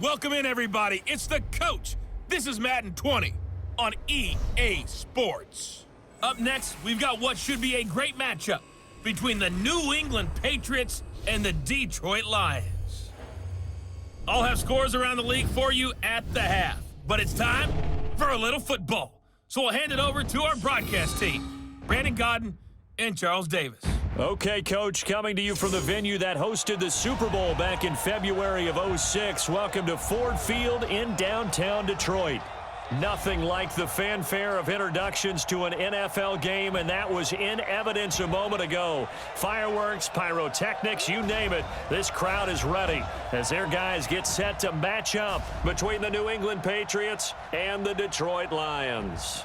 Welcome in, everybody. It's the coach. This is Madden 20 on EA Sports. Up next, we've got what should be a great matchup between the New England Patriots and the Detroit Lions. I'll have scores around the league for you at the half, but it's time for a little football. So we'll hand it over to our broadcast team, Brandon Godden and Charles Davis. Okay, Coach, coming to you from the venue that hosted the Super Bowl back in February of '06. Welcome to Ford Field in downtown Detroit. Nothing like the fanfare of introductions to an NFL game, and that was in evidence a moment ago. Fireworks, pyrotechnics, you name it. This crowd is ready as their guys get set to match up between the New England Patriots and the Detroit Lions.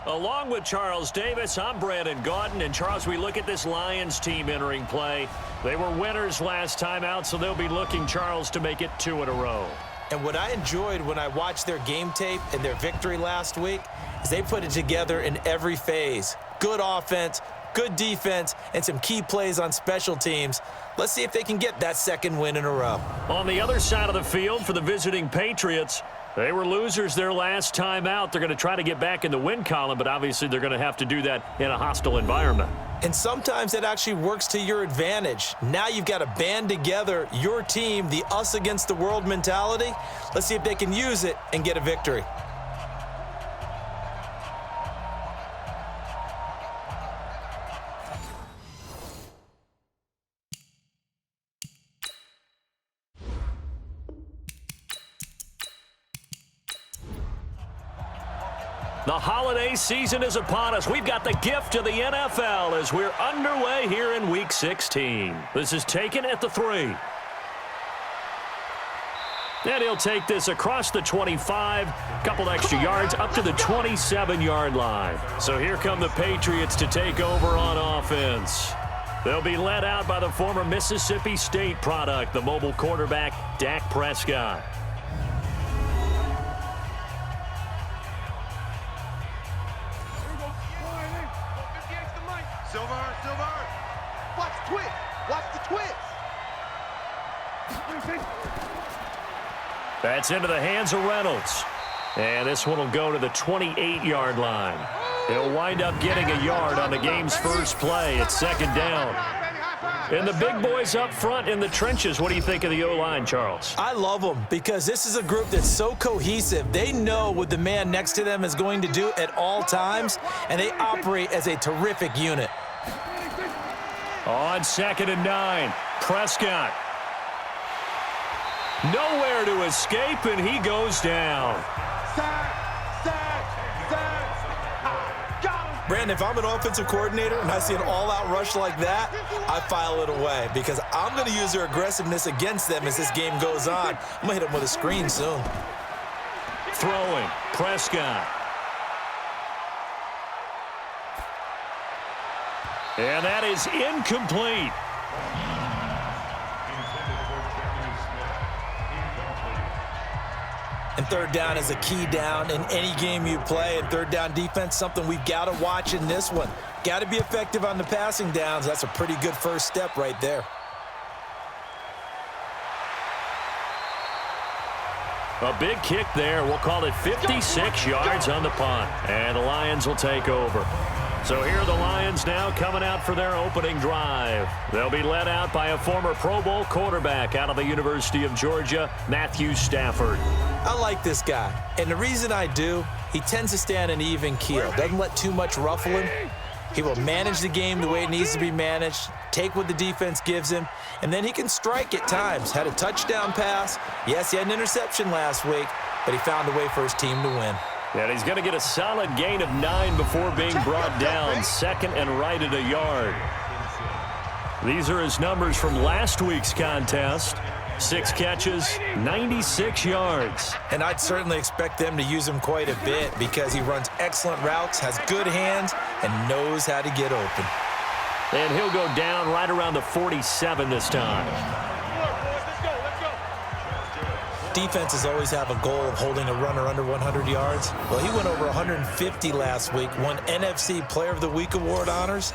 Along with Charles Davis, I'm Brandon Godden. And Charles, we look at this Lions team entering play. They were winners last time out, so they'll be looking, Charles, to make it 2 in a row. And what I enjoyed when I watched their game tape and their victory last week is they put it together in every phase. Good offense, good defense, and some key plays on special teams. Let's see if they can get that second win in a row. On the other side of the field for the visiting Patriots, they were losers their last time out. They're going to try to get back in the win column, but obviously they're going to have to do that in a hostile environment. And sometimes it actually works to your advantage. Now you've got to band together your team, the us against the world mentality. Let's see if they can use it and get a victory. The holiday season is upon us. We've got the gift of the NFL as we're underway here in Week 16. This is taken at the 3. And he'll take this across the 25, couple extra yards up to the 27-yard line. So here come the Patriots to take over on offense. They'll be led out by the former Mississippi State product, the mobile quarterback, Dak Prescott. That's into the hands of Reynolds. And this one will go to the 28-yard line. He'll wind up getting a yard on the game's first play. It's second down. And the big boys up front in the trenches. What do you think of the O-line, Charles? I love them because this is a group that's so cohesive. They know what the man next to them is going to do at all times, and they operate as a terrific unit. On 2nd and 9, Prescott. Nowhere to escape, and he goes down. Brandon, if I'm an offensive coordinator and I see an all-out rush like that, I file it away because I'm going to use their aggressiveness against them as this game goes on. I'm going to hit them with a screen soon. Throwing, Prescott. And that is incomplete. And third down is a key down in any game you play. And third down defense, something we've got to watch in this one. Got to be effective on the passing downs. That's a pretty good first step right there. A big kick there. We'll call it 56 yards on the punt. And the Lions will take over. So here are the Lions now coming out for their opening drive. They'll be led out by a former Pro Bowl quarterback out of the University of Georgia, Matthew Stafford. I like this guy, and the reason I do, he tends to stay on an even keel. Doesn't let too much ruffle him. He will manage the game the way it needs to be managed, take what the defense gives him, and then he can strike at times. Had a touchdown pass. Yes, he had an interception last week, but he found a way for his team to win. And he's going to get a solid gain of 9 before being brought down, second and right at a yard. These are his numbers from last week's contest. 6 catches, 96 yards. And I'd certainly expect them to use him quite a bit because he runs excellent routes, has good hands, and knows how to get open. And he'll go down right around the 47 this time. Defenses always have a goal of holding a runner under 100 yards. Well, he went over 150 last week, won NFC Player of the Week award honors.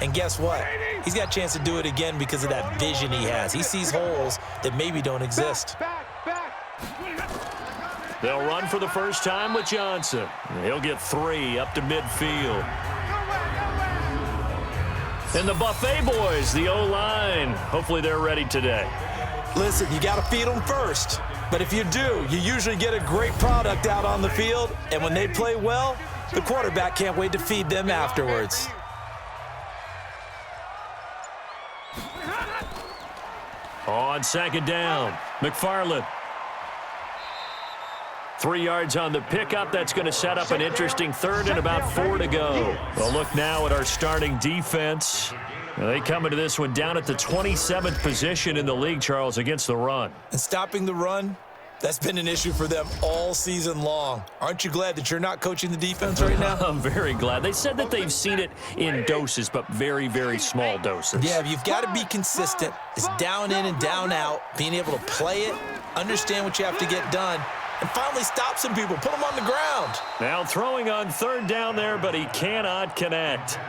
And guess what? He's got a chance to do it again because of that vision he has. He sees holes that maybe don't exist. They'll run for the first time with Johnson. He'll get 3 up to midfield. And the Buffet boys, the O-line, hopefully they're ready today. Listen, you got to feed them first. But if you do, you usually get a great product out on the field. And when they play well, the quarterback can't wait to feed them afterwards. On second down, McFarland. 3 yards on the pickup. That's going to set up an interesting third and about 4 to go. Well, look now at our starting defense. They come into this one down at the 27th position in the league, Charles, against the run. And stopping the run, that's been an issue for them all season long. Aren't you glad that you're not coaching the defense right now? I'm very glad. They said that they've seen it in doses, but very, very small doses. Yeah, you've got to be consistent. It's down in and down out, being able to play it, understand what you have to get done, and finally stop some people, put them on the ground. Now throwing on third down there, but he cannot connect.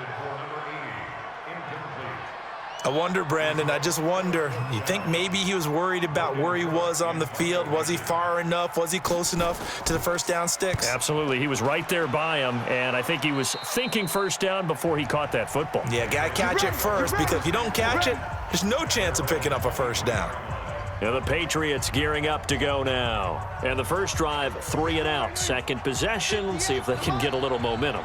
I wonder, Brandon, I just wonder, you think maybe he was worried about where he was on the field? Was he far enough? Was he close enough to the first down sticks? Absolutely. He was right there by him, and I think he was thinking first down before he caught that football. Yeah, got to catch it first, because if you don't catch it, there's no chance of picking up a first down. And the Patriots gearing up to go now. And the first drive, 3 and out. Second possession, let's see if they can get a little momentum.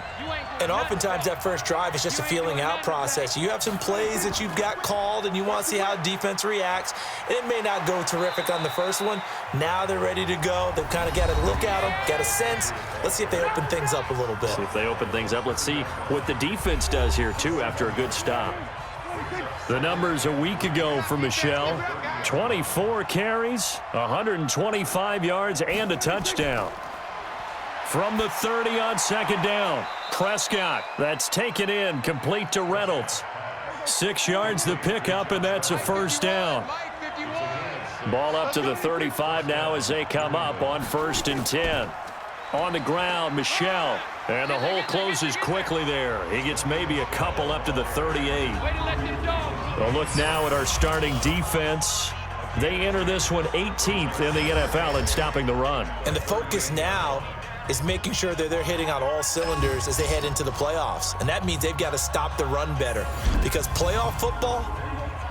And oftentimes that first drive is just a feeling out process. You have some plays that you've got called and you want to see how defense reacts. And it may not go terrific on the first one. Now they're ready to go. They've kind of got to look at them, got a sense. Let's see if they open things up a little bit. See if they open things up. Let's see what the defense does here, too, after a good stop. The numbers a week ago for Michelle. 24 carries, 125 yards, and a touchdown. From the 30 on second down, Prescott. That's taken in, complete to Reynolds. 6 yards the pickup, and that's a first down. Ball up to the 35 now as they come up on 1st and 10. On the ground, Michelle. And the hole closes quickly there. He gets maybe a couple up to the 38. Well, look now at our starting defense. They enter this one 18th in the NFL in stopping the run. And the focus now is making sure that they're hitting on all cylinders as they head into the playoffs. And that means they've got to stop the run better, because playoff football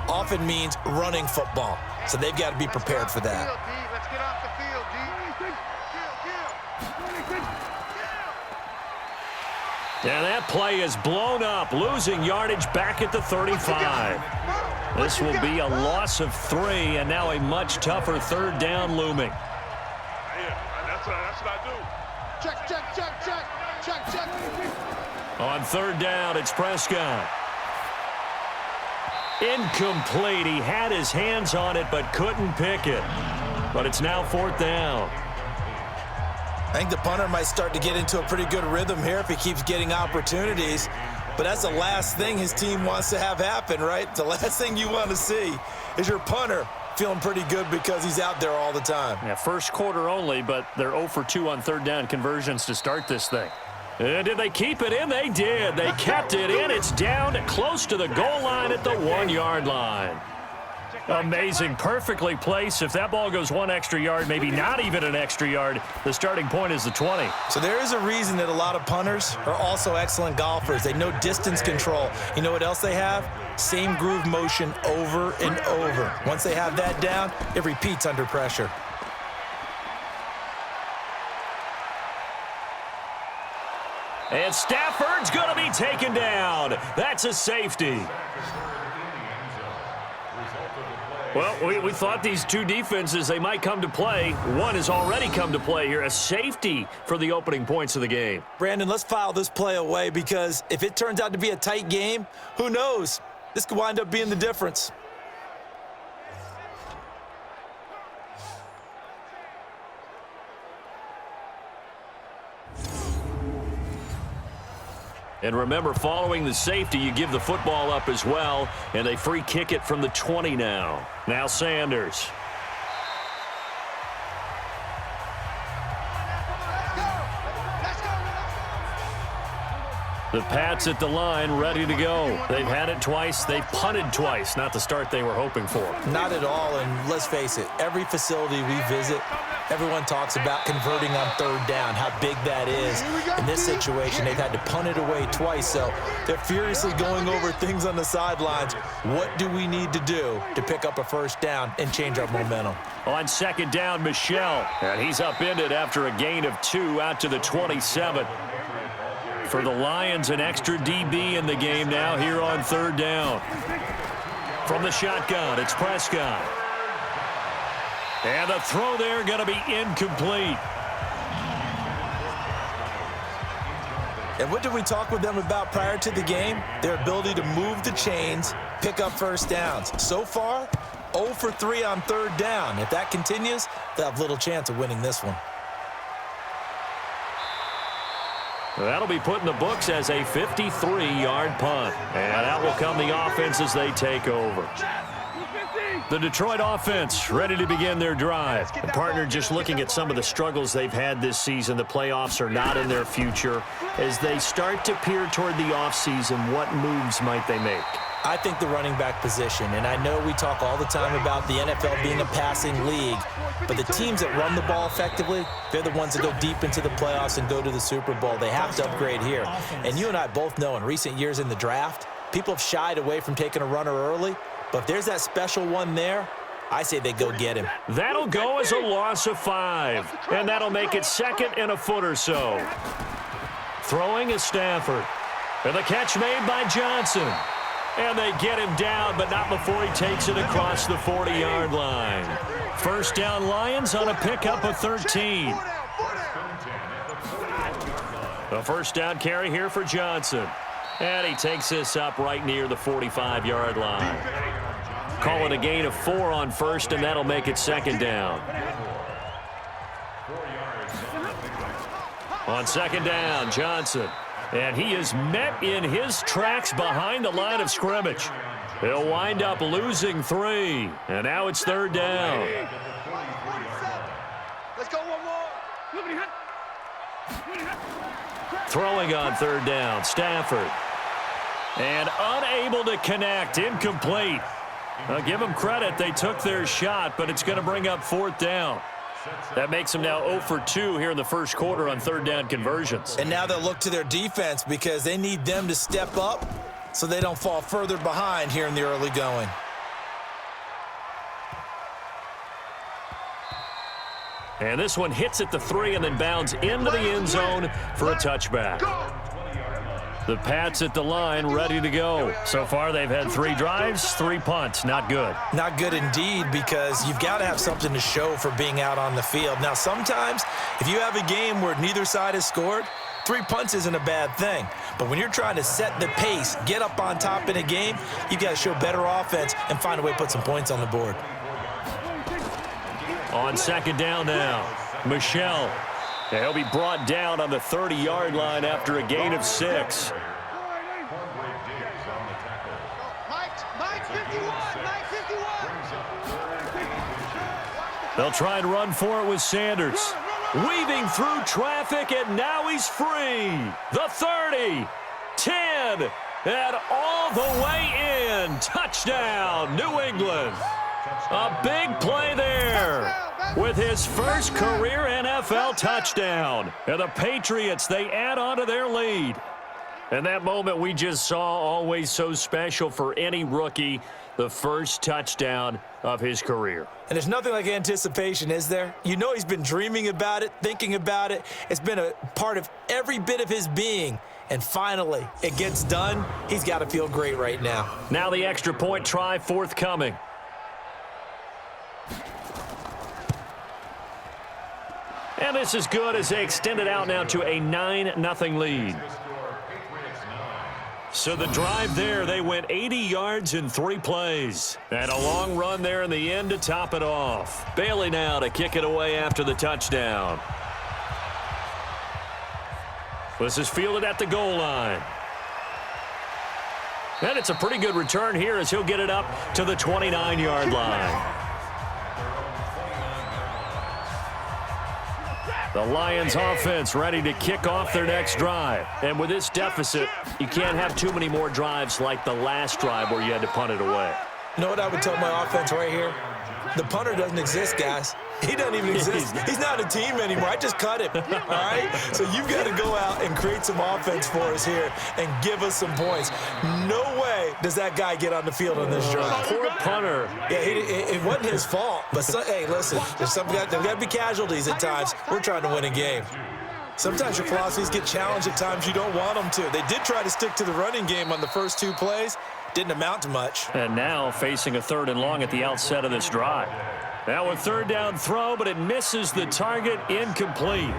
often means running football. So they've got to be prepared for that. Let's get off the field, D. And that play is blown up, losing yardage back at the 35. This will be a loss of 3, and now a much tougher third down looming. That's what I do. Check. On third down, it's Prescott. Incomplete. He had his hands on it but couldn't pick it. But it's now 4th down. I think the punter might start to get into a pretty good rhythm here if he keeps getting opportunities. But that's the last thing his team wants to have happen, right? The last thing you want to see is your punter feeling pretty good because he's out there all the time. Yeah, first quarter only, but they're 0 for 2 on third down conversions to start this thing. And did they keep it in? They did. They kept it in. It's down close to the goal line at the 1-yard line. Amazing. Perfectly placed. If that ball goes 1 extra yard, maybe not even an extra yard, the starting point is the 20. So there is a reason that a lot of punters are also excellent golfers. They know distance control. You know what else they have? Same groove motion over and over. Once they have that down, it repeats under pressure. And Stafford's going to be taken down. That's a safety. Well, we thought these two defenses, they might come to play. One has already come to play here. A safety for the opening points of the game. Brandon, let's file this play away, because if it turns out to be a tight game, who knows? This could wind up being the difference. And remember, following the safety, you give the football up as well, and they free kick it from the 20 now. Now Sanders. The Pats at the line, ready to go. They've had it twice. They've punted twice. Not the start they were hoping for. Not at all, and let's face it, every facility we visit, everyone talks about converting on third down, how big that is. In this situation, they've had to punt it away twice, so they're furiously going over things on the sidelines. What do we need to do to pick up a first down and change our momentum? On second down, Michel, and he's upended after a gain of 2 out to the 27. For the Lions, an extra DB in the game now here on third down. From the shotgun, it's Prescott. And the throw there going to be incomplete. And what did we talk with them about prior to the game? Their ability to move the chains, pick up first downs. So far, 0 for 3 on third down. If that continues, they'll have little chance of winning this one. That'll be put in the books as a 53-yard punt. And out will come the offense as they take over. The Detroit offense ready to begin their drive. And partner, just looking at some of the struggles they've had this season, the playoffs are not in their future. As they start to peer toward the offseason, what moves might they make? I think the running back position, and I know we talk all the time about the NFL being a passing league, but the teams that run the ball effectively, they're the ones that go deep into the playoffs and go to the Super Bowl. They have to upgrade here. And you and I both know in recent years in the draft, people have shied away from taking a runner early, but if there's that special one there, I say they go get him. That'll go as a loss of 5, and that'll make it second and a foot or so. Throwing is Stafford. And the catch made by Johnson. And they get him down, but not before he takes it across the 40-yard line. First down, Lions on a pickup of 13. The first down carry here for Johnson. And he takes this up right near the 45-yard line. Call it a gain of 4 on first, and that'll make it second down. On second down, Johnson. And he is met in his tracks behind the line of scrimmage. He'll wind up losing 3. And now it's third down. Let's go one more. Throwing on third down, Stafford. And unable to connect, incomplete. I'll give them credit, they took their shot, but it's going to bring up fourth down. That makes them now 0 for 2 here in the first quarter on third down conversions. And now they'll look to their defense because they need them to step up so they don't fall further behind here in the early going. And this one hits at the 3 and then bounds into the end zone for a touchback. The Pats at the line ready to go. So far they've had 3 drives, 3 punts. Not good. Not good indeed, because you've got to have something to show for being out on the field. Now sometimes if you have a game where neither side has scored, 3 punts isn't a bad thing. But when you're trying to set the pace, get up on top in a game, you've got to show better offense and find a way to put some points on the board. On second down now, Michel. He'll be brought down on the 30-yard line after a gain of 6. They'll try and run for it with Sanders. Weaving through traffic, and now he's free. The 30, 10, and all the way in. Touchdown, New England. A big play there with his first career NFL touchdown. And the Patriots, they add on to their lead. And that moment we just saw, always so special for any rookie, the first touchdown of his career. And there's nothing like anticipation, is there? You know he's been dreaming about it, thinking about it. It's been a part of every bit of his being. And finally, it gets done. He's got to feel great right now. Now the extra point try forthcoming. And this is good as they extend it out now to a 9-0 lead. So the drive there, they went 80 yards in 3 plays. And a long run there in the end to top it off. Bailey now to kick it away after the touchdown. This is fielded at the goal line. And it's a pretty good return here as he'll get it up to the 29-yard line. The Lions offense ready to kick off their next drive. And with this deficit, you can't have too many more drives like the last drive where you had to punt it away. You know what I would tell my offense right here? The punter doesn't exist, guys. He doesn't even exist. He's not a team anymore. I just cut him, all right? So you've got to go out and create some offense for us here and give us some points. No way does that guy get on the field on this drive. Poor punter. Yeah, it wasn't his fault. But, hey, listen, there's got to be casualties at times. We're trying to win a game. Sometimes your philosophies get challenged at times you don't want them to. They did try to stick to the running game on the first 2 plays. Didn't amount to much. And now facing a 3rd and long at the outset of this drive. Now a 3rd down throw, but it misses the target, incomplete.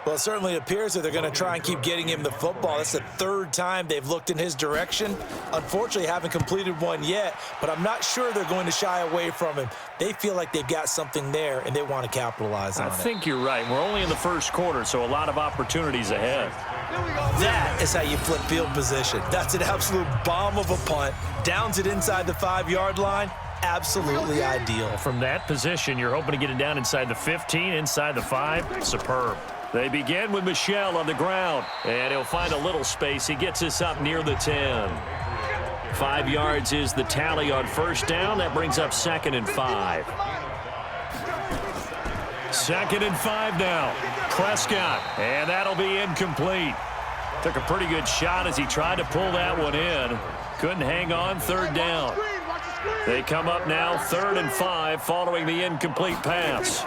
Well, it certainly appears that they're going to try and keep getting him the football. That's the 3rd time they've looked in his direction. Unfortunately, haven't completed one yet, but I'm not sure they're going to shy away from him. They feel like they've got something there, and they want to capitalize on it. I think you're right. We're only in the first quarter, so a lot of opportunities ahead. That is how you flip field position. That's an absolute bomb of a punt. Downs it inside the 5-yard line. Absolutely ideal. From that position, you're hoping to get it down inside the 15, inside the 5. Superb. They begin with Michel on the ground, and he'll find a little space. He gets us up near the 10. 5 yards is the tally on 1st down. That brings up 2nd and 5. 2nd and 5 now. Prescott, and that'll be incomplete. Took a pretty good shot as he tried to pull that one in. Couldn't hang on, 3rd down. They come up now 3rd and 5 following the incomplete pass.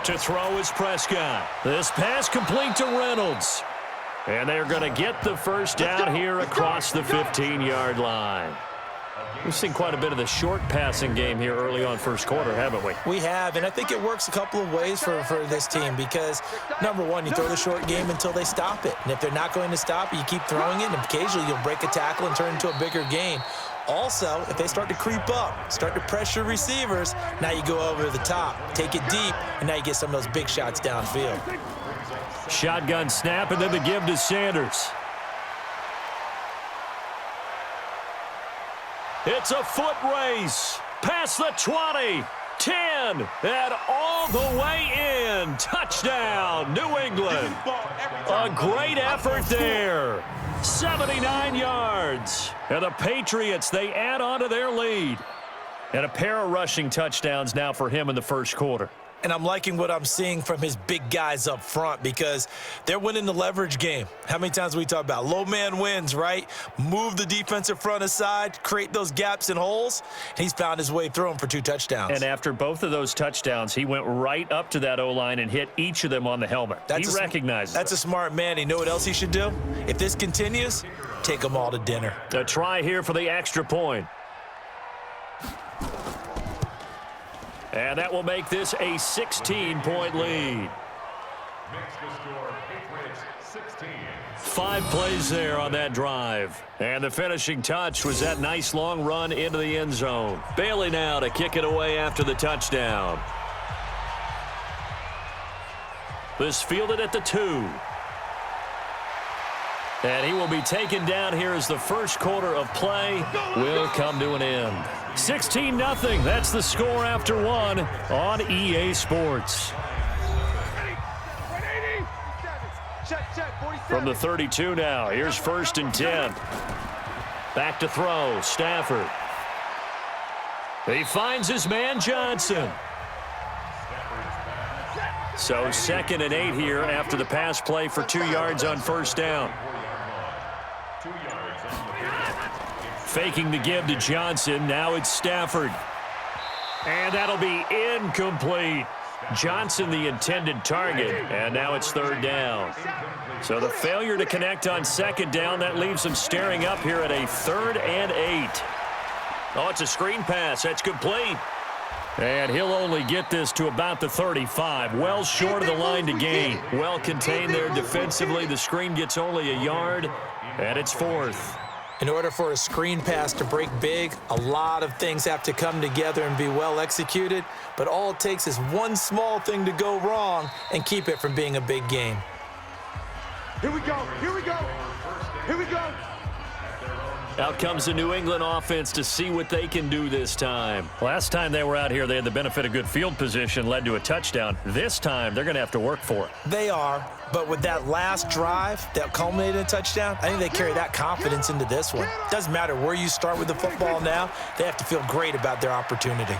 To throw is Prescott. This pass complete to Reynolds. And they're going to get the 1st down here across the 15-yard line. We've seen quite a bit of the short passing game here early on 1st quarter, haven't we? We have, and I think it works a couple of ways for this team because, number one, you throw the short game until they stop it. And if they're not going to stop it, you keep throwing it, and occasionally you'll break a tackle and turn it into a bigger gain. Also, if they start to creep up, start to pressure receivers, now you go over the top, take it deep, and now you get some of those big shots downfield. Shotgun snap, and then the give to Sanders. It's a foot race. Past the 20, 10, and all the way in. Touchdown, New England. A great effort there. 79 yards. And the Patriots, they add on to their lead. And a pair of rushing touchdowns now for him in the 1st quarter. And I'm liking what I'm seeing from his big guys up front because they're winning the leverage game. How many times we talk about low man wins, right? Move the defensive front aside, create those gaps and holes. He's found his way through them for 2 touchdowns. And after both of those touchdowns, he went right up to that O-line and hit each of them on the helmet. He recognizes That's a smart man. You know what else he should do? If this continues, take them all to dinner. A try here for the extra point. And that will make this a 16-point lead. 5 plays there on that drive. And the finishing touch was that nice long run into the end zone. Bailey now to kick it away after the touchdown. This fielded at the 2. And he will be taken down here as the 1st quarter of play will come to an end. 16-0. That's the score after 1 on EA Sports. From the 32 now, here's 1st and 10. Back to throw, Stafford. He finds his man Johnson. So 2nd and 8 here after the pass play for 2 yards on 1st down. Faking the give to Johnson. Now it's Stafford. And that'll be incomplete. Johnson the intended target. And now it's 3rd down. So the failure to connect on 2nd down, that leaves him staring up here at a 3rd and 8. Oh, it's a screen pass. That's complete. And he'll only get this to about the 35. Well short of the line to gain. Well contained there defensively. The screen gets only a yard. And it's 4th. In order for a screen pass to break big, a lot of things have to come together and be well executed, but all it takes is one small thing to go wrong and keep it from being a big game. Here we go, here we go, here we go. Out comes the New England offense to see what they can do this time. Last time they were out here, they had the benefit of good field position, led to a touchdown. This time, they're going to have to work for it. They are, but with that last drive that culminated in a touchdown, I think they carry that confidence into this one. Doesn't matter where you start with the football now, they have to feel great about their opportunity.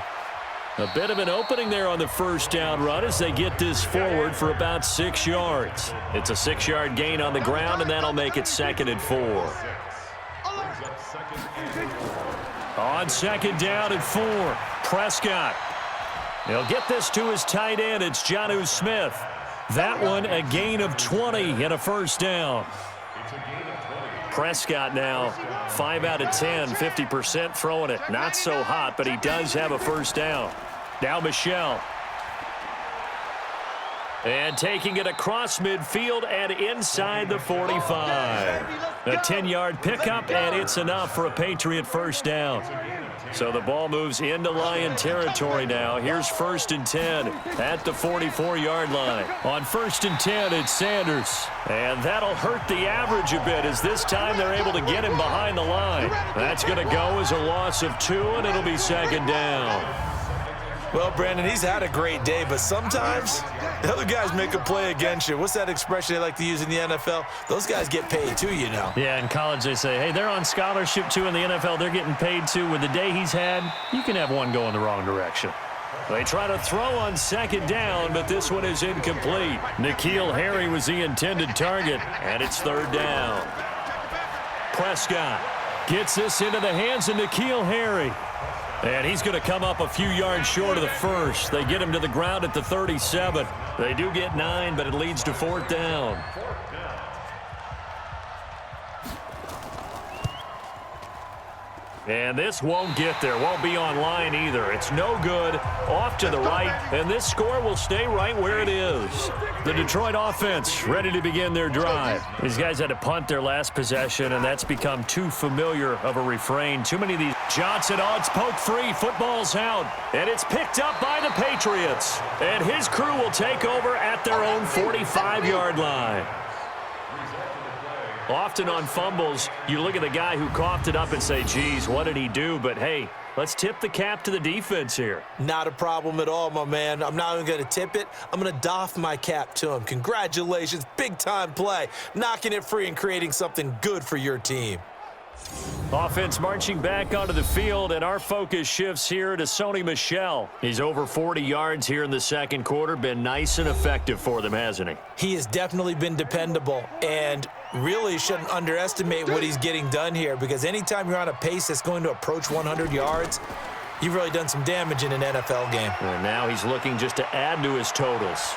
A bit of an opening there on the first down run as they get this forward for about 6 yards. It's a 6-yard gain on the ground, and that'll make it 2nd and 4. On 2nd down and 4, Prescott. He'll get this to his tight end. It's Jonnu Smith. That one a gain of 20 and a first down. Prescott now 5 out of 10, 50% throwing it. Not so hot, but he does have a first down. Now Michel. And taking it across midfield and inside the 45. A 10-yard pickup, and it's enough for a Patriot first down. So the ball moves into Lion territory now. Here's 1st and 10 at the 44-yard line. On 1st and 10, it's Sanders. And that'll hurt the average a bit as this time they're able to get him behind the line. That's going to go as a loss of 2, and it'll be 2nd down. Well, Brandon, he's had a great day, but sometimes the other guys make a play against you. What's that expression they like to use in the NFL? Those guys get paid too, you know. Yeah, in college they say, hey, they're on scholarship too. In the NFL, they're getting paid too. With the day he's had, you can have one go in the wrong direction. They try to throw on 2nd down, but this one is incomplete. N'Keal Harry was the intended target, and it's 3rd down. Prescott gets this into the hands of N'Keal Harry. And he's going to come up a few yards short of the first. They get him to the ground at the 37. They do get 9, but it leads to 4th down. And this won't get there. Won't be online either. It's no good. Off to the right. And this score will stay right where it is. The Detroit offense ready to begin their drive. These guys had to punt their last possession, and that's become too familiar of a refrain. Too many of these. Johnson, it's poke free. Football's out. And it's picked up by the Patriots. And his crew will take over at their own 45-yard line. Often on fumbles, you look at the guy who coughed it up and say, geez, what did he do? But, hey, let's tip the cap to the defense here. Not a problem at all, my man. I'm not even going to tip it. I'm going to doff my cap to him. Congratulations. Big-time play. Knocking it free and creating something good for your team. Offense marching back onto the field, and our focus shifts here to Sony Michel. He's over 40 yards here in the 2nd quarter. Been nice and effective for them, hasn't he? He has definitely been dependable, and really shouldn't underestimate what he's getting done here, because anytime you're on a pace that's going to approach 100 yards, you've really done some damage in an NFL game. And now he's looking just to add to his totals.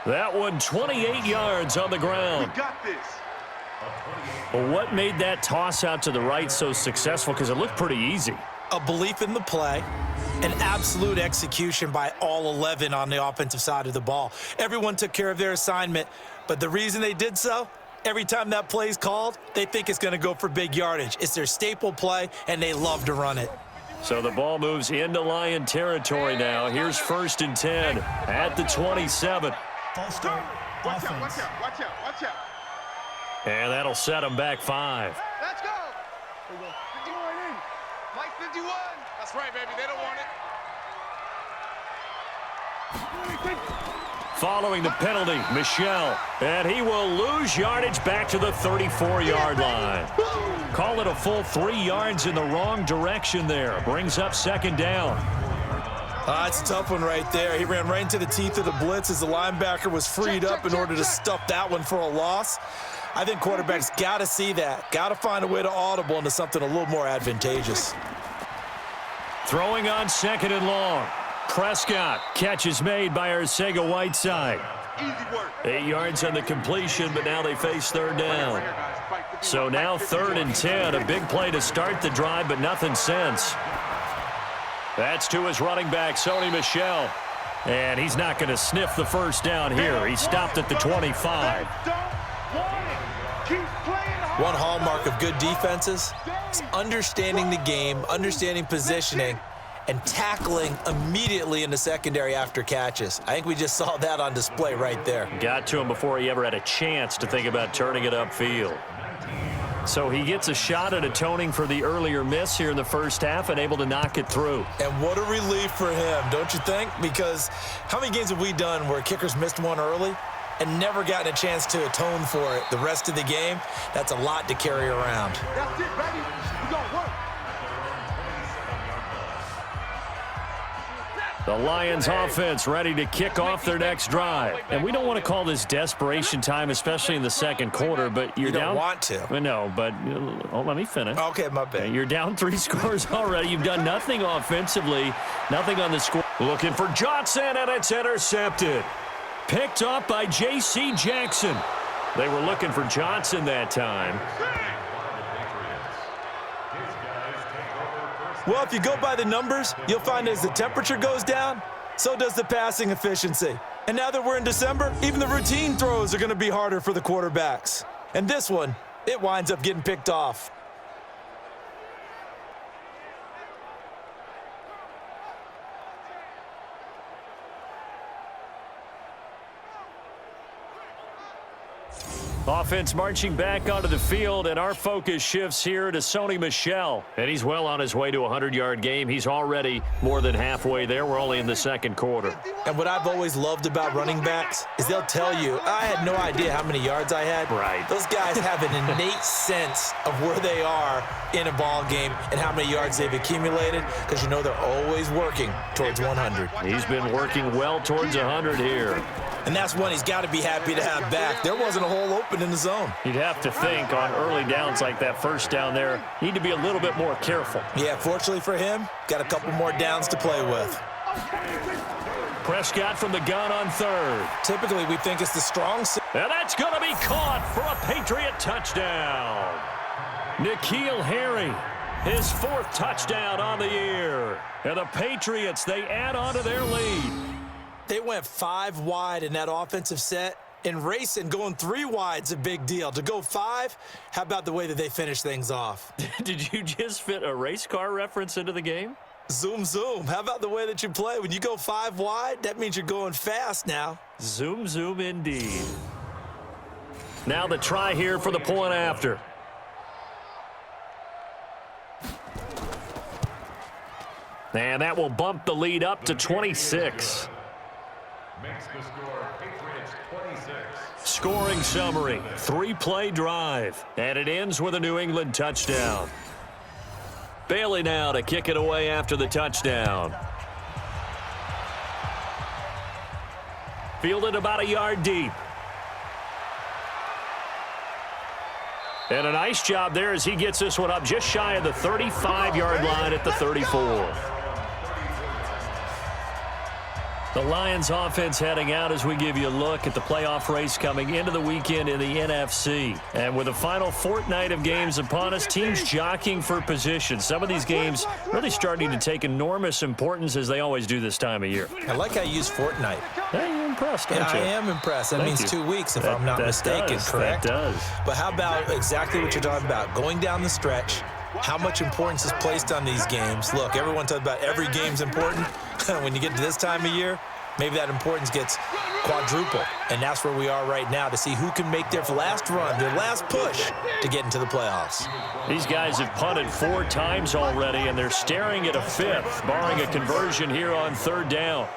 That one 28 yards on the ground. We got this. Well, what made that toss out to the right so successful? Because it looked pretty easy. A belief in the play, an absolute execution by all 11 on the offensive side of the ball. Everyone took care of their assignment, but the reason they did so, every time that play is called, they think it's going to go for big yardage. It's their staple play, and they love to run it. So the ball moves into Lion territory now. Here's 1st and 10 at the 27. False start. Watch out, watch out, watch out, watch out. And that'll set them back 5. Let's go. 51 in. Mike 51. That's right, baby. They don't want it. Following the penalty, Michel. And he will lose yardage back to the 34-yard line. Call it a full 3 yards in the wrong direction there. Brings up 2nd down. It's a tough one right there. He ran right into the teeth of the blitz as the linebacker was freed up in order to stuff that one for a loss. I think quarterbacks got to see that. Got to find a way to audible into something a little more advantageous. Throwing on 2nd and long. Prescott. Catch is made by Arcega-Whiteside. 8 yards on the completion, but now they face 3rd down. So now 3rd and 10. A big play to start the drive, but nothing since. That's to his running back, Sony Michel. And he's not going to sniff the first down here. He stopped at the 25. One hallmark of good defenses is understanding the game, understanding positioning, and tackling immediately in the secondary after catches. I think we just saw that on display right there. Got to him before he ever had a chance to think about turning it upfield. So he gets a shot at atoning for the earlier miss here in the first half and able to knock it through. And what a relief for him, don't you think? Because how many games have we done where kickers missed one early and never gotten a chance to atone for it the rest of the game? That's a lot to carry around. That's it, baby. We gonna work. The Lions offense ready to kick off their next drive. And we don't want to call this desperation time, especially in the second quarter, but you're You don't down. want to. No, but let me finish. Okay, my bad. You're down 3 scores already. You've done nothing offensively, nothing on the score. Looking for Johnson, and it's intercepted. Picked up by J.C. Jackson. They were looking for Johnson that time. Well, if you go by the numbers, you'll find as the temperature goes down, so does the passing efficiency. And now that we're in December, even the routine throws are going to be harder for the quarterbacks. And this one, it winds up getting picked off. Offense marching back onto the field, and our focus shifts here to Sony Michel. And he's well on his way to a 100-yard game. He's already more than halfway there. We're only in the second quarter. And what I've always loved about running backs is they'll tell you, I had no idea how many yards I had. Right. Those guys have an innate sense of where they are in a ball game and how many yards they've accumulated, because you know they're always working towards 100. He's been working well towards 100 here. And that's one he's got to be happy to have back. There wasn't a hole open in the zone. You'd have to think on early downs like that first down there, need to be a little bit more careful. Yeah, fortunately for him, got a couple more downs to play with. Prescott from the gun on third. Typically, we think it's the strong side. And that's going to be caught for a Patriot touchdown. N'Keal Harry, his 4th touchdown on the year. And the Patriots, they add on to their lead. They went 5 wide in that offensive set. And racing, going 3 wide's a big deal. To go 5, how about the way that they finish things off? Did you just fit a race car reference into the game? Zoom, zoom. How about the way that you play? When you go 5 wide, that means you're going fast now. Zoom, zoom indeed. Now the try here for the point after. And that will bump the lead up to 26. Makes the score Patriots 26. Scoring summary, 3-play drive, and it ends with a New England touchdown. Bailey now to kick it away after the touchdown. Fielded about a yard deep. And a nice job there as he gets this one up just shy of the 35-yard line at the 34. The Lions offense heading out as we give you a look at the playoff race coming into the weekend in the NFC. And with the final fortnight of games upon us, teams jockeying for position. Some of these games really starting to take enormous importance as they always do this time of year. I like how you use fortnight. Hey, you're impressed, aren't Yeah, you? I am impressed. That Thank means you. 2 weeks if I'm not mistaken, correct? That does. But how about exactly what you're talking about? Going down the stretch, how much importance is placed on these games. Look, everyone talks about every game's important. When you get to this time of year, maybe that importance gets quadruple. And that's where we are right now to see who can make their last run, their last push to get into the playoffs. These guys have punted 4 times already, and they're staring at a 5th, barring a conversion here on 3rd down.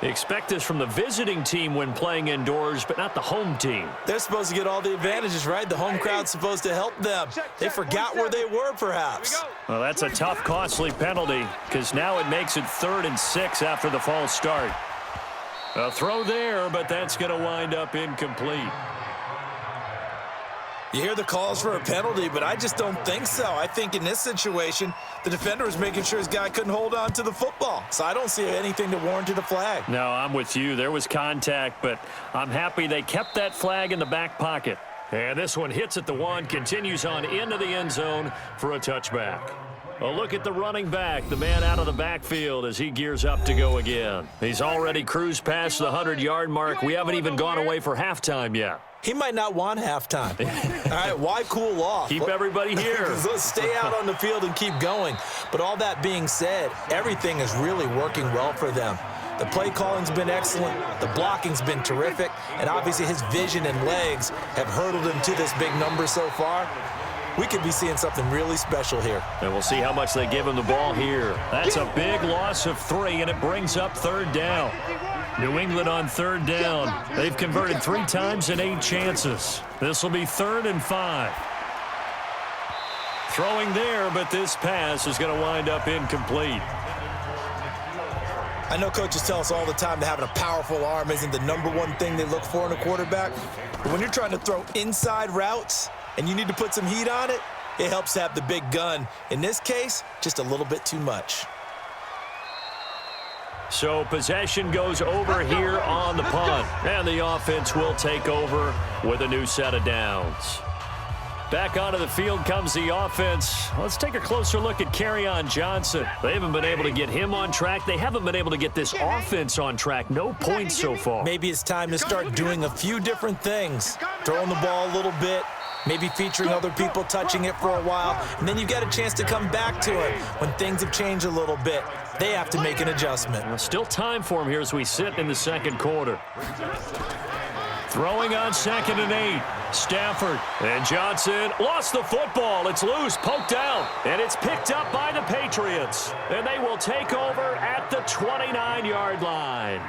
They expect this from the visiting team when playing indoors, but not the home team. They're supposed to get all the advantages, right? The home crowd's supposed to help them. They forgot where they were, perhaps. Well, that's a tough, costly penalty, because now it makes it 3rd and 6 after the false start. A throw there, but that's going to wind up incomplete. You hear the calls for a penalty, but I just don't think so. I think in this situation, the defender was making sure his guy couldn't hold on to the football. So I don't see anything that warranted a flag. No, I'm with you. There was contact, but I'm happy they kept that flag in the back pocket. And this one hits at the 1, continues on into the end zone for a touchback. A look at the running back, the man out of the backfield as he gears up to go again. He's already cruised past the 100-yard mark. We haven't even gone away for halftime yet. He might not want halftime. All right, why cool off? Keep everybody here. Let's stay out on the field and keep going. But all that being said, everything is really working well for them. The play calling's been excellent. The blocking's been terrific. And obviously his vision and legs have hurdled him to this big number so far. we could be seeing something really special here. And we'll see how much they give him the ball here. That's a big loss of 3, and it brings up 3rd down. New England on 3rd down. They've converted 3 times in 8 chances. This will be 3rd and 5. Throwing there, but this pass is going to wind up incomplete. I know coaches tell us all the time that having a powerful arm isn't the #1 thing they look for in a quarterback. But when you're trying to throw inside routes and you need to put some heat on it, it helps to have the big gun. In this case, just a little bit too much. So possession goes over here on the punt. And the offense will take over with a new set of downs. Back onto the field comes the offense. Let's take a closer look at Kerryon Johnson. They haven't been able to get him on track. They haven't been able to get this offense on track. No points so far. Maybe it's time to start doing a few different things. Throwing the ball a little bit, maybe featuring other people touching it for a while, and then you get a chance to come back to it when things have changed a little bit. They have to make an adjustment. Well, still time for him here as we sit in the 2nd quarter. Throwing on 2nd and 8. Stafford and Johnson lost the football. It's loose, poked out, and it's picked up by the Patriots. And they will take over at the 29-yard line.